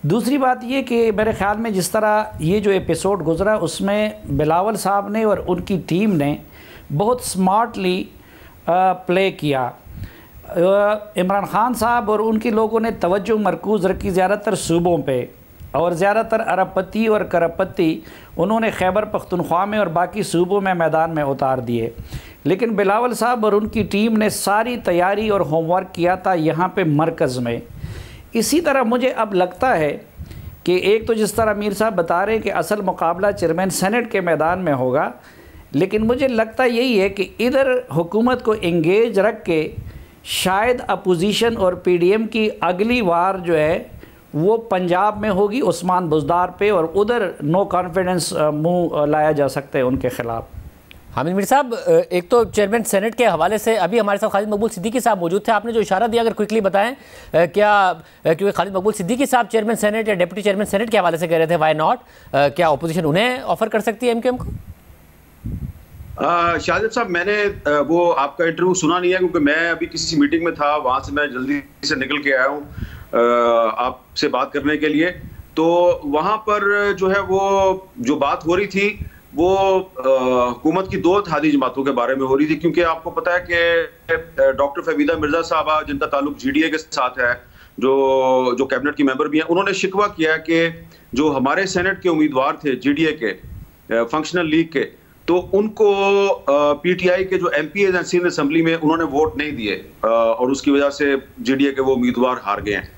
दूसरी बात ये कि मेरे ख़्याल में जिस तरह ये जो एपिसोड गुज़रा उसमें बिलावल साहब ने और उनकी टीम ने बहुत स्मार्टली प्ले किया। इमरान खान साहब और उनके लोगों ने तवज्जो मरकूज़ रखी ज़्यादातर सूबों पे, और ज़्यादातर अरबपति और करबपति उन्होंने खैबर पख्तूनख्वा में और बाकी सूबों में मैदान में उतार दिए। लेकिन बिलावल साहब और उनकी टीम ने सारी तैयारी और होमवर्क किया था यहाँ पे मरकज़ में। इसी तरह मुझे अब लगता है कि एक तो जिस तरह मीर साहब बता रहे हैं कि असल मुकाबला चेयरमैन सेनेट के मैदान में होगा, लेकिन मुझे लगता यही है कि इधर हुकूमत को इंगेज रख के शायद अपोजिशन और PDM की अगली वार जो है वो पंजाब में होगी उस्मान बुज़दार पे, और उधर नो कॉन्फिडेंस मुँह लाया जा सकता है उनके ख़िलाफ़। हामिद मीर साहब, एक तो चेयरमैन सेनेट के हवाले से अभी हमारे साथ खालिद मकबूल सिद्दीकी साहब मौजूद थे, आपने जो इशारा दिया अगर क्विकली बताएं क्या, क्योंकि खालिद मकबूल सिद्दीकी साहब चेयरमैन सेनेट या डिप्टी चेयरमैन सेनेट के हवाले से कह रहे थे वाई नॉट, क्या अपोजिशन उन्हें ऑफर कर सकती है MQM को? शाहज़ेब साहब, मैंने वो आपका इंटरव्यू सुना नहीं है क्योंकि मैं अभी किसी मीटिंग में था, वहाँ से मैं जल्दी से निकल के आया हूँ आपसे बात करने के लिए। तो वहाँ पर जो है वो जो बात हो रही थी वो हुकूमत की दो इत्तेहादी जमातों के बारे में हो रही थी, क्योंकि आपको पता है कि डॉक्टर फबीदा मिर्जा साहबा जिनका ताल्लुक GDA के साथ है, जो कैबिनेट की मेंबर भी हैं, उन्होंने शिकवा किया कि जो हमारे सेनेट के उम्मीदवार थे GDA के फंक्शनल लीग के, तो उनको PTI के जो MPs हैं सिंध असेंबली में उन्होंने वोट नहीं दिए, और उसकी वजह से GDA के वो उम्मीदवार हार गए हैं।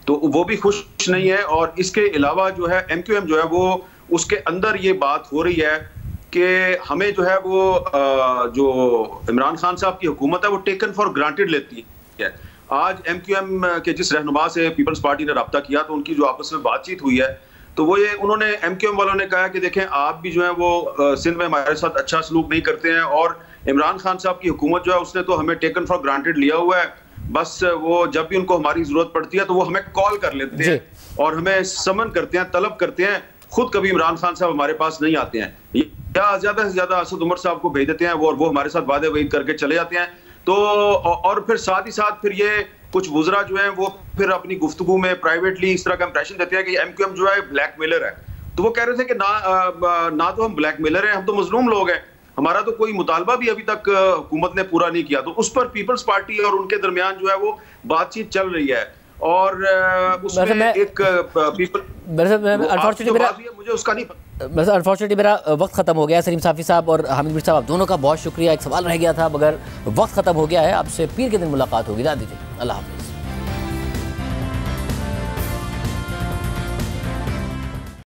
तो वो भी खुश नहीं है। और इसके अलावा जो है MQM जो है वो उसके अंदर ये बात हो रही है कि हमें जो है वो जो इमरान खान साहब की हुकूमत है वो टेकन फॉर ग्रांटेड लेती है। आज MQM के जिस रहनुमा से पीपल्स पार्टी ने रब्ता किया तो उनकी जो आपस में बातचीत हुई है तो वो ये उन्होंने MQM वालों ने कहा कि देखें आप भी जो है वो सिंध में हमारे साथ अच्छा सलूक नहीं करते हैं, और इमरान खान साहब की हुकूमत जो है उसने तो हमें टेकन फॉर ग्रांटेड लिया हुआ है, बस वो जब भी उनको हमारी जरूरत पड़ती है तो वो हमें कॉल कर लेते हैं और हमें समन करते हैं, तलब करते हैं, खुद कभी इमरान खान साहब हमारे पास नहीं आते हैं, या ज्यादा से ज्यादा असद उमर साहब को भेज देते हैं, वो हमारे साथ वादे वईद करके चले जाते हैं। तो और फिर साथ ही साथ फिर ये कुछ वुज़रा जो है वो फिर अपनी गुफ्तगू में प्राइवेटली इस तरह का इंप्रेशन देते हैं कि MQM जो है ब्लैकमेलर है। तो वो कह रहे थे कि ना तो हम ब्लैकमेलर हैं, हम तो मजलूम लोग हैं, हमारा तो कोई मुतालबा भी अभी तक हुकूमत ने पूरा नहीं किया। तो उस पर पीपल्स पार्टी और उनके दरमियान जो है वो बातचीत चल रही है, और उसमें एक मुझे उसका नहीं बस अनफॉर्चुनेटली मेरा वक्त ख़त्म हो गया। सलीम साफ़ी साहब और हामिद मीर साहब, आप दोनों का बहुत शुक्रिया। एक सवाल रह गया था मगर वक्त ख़त्म हो गया है। आपसे पीर के दिन मुलाकात होगी। दादी जी, अल्लाह हाफ़िज़।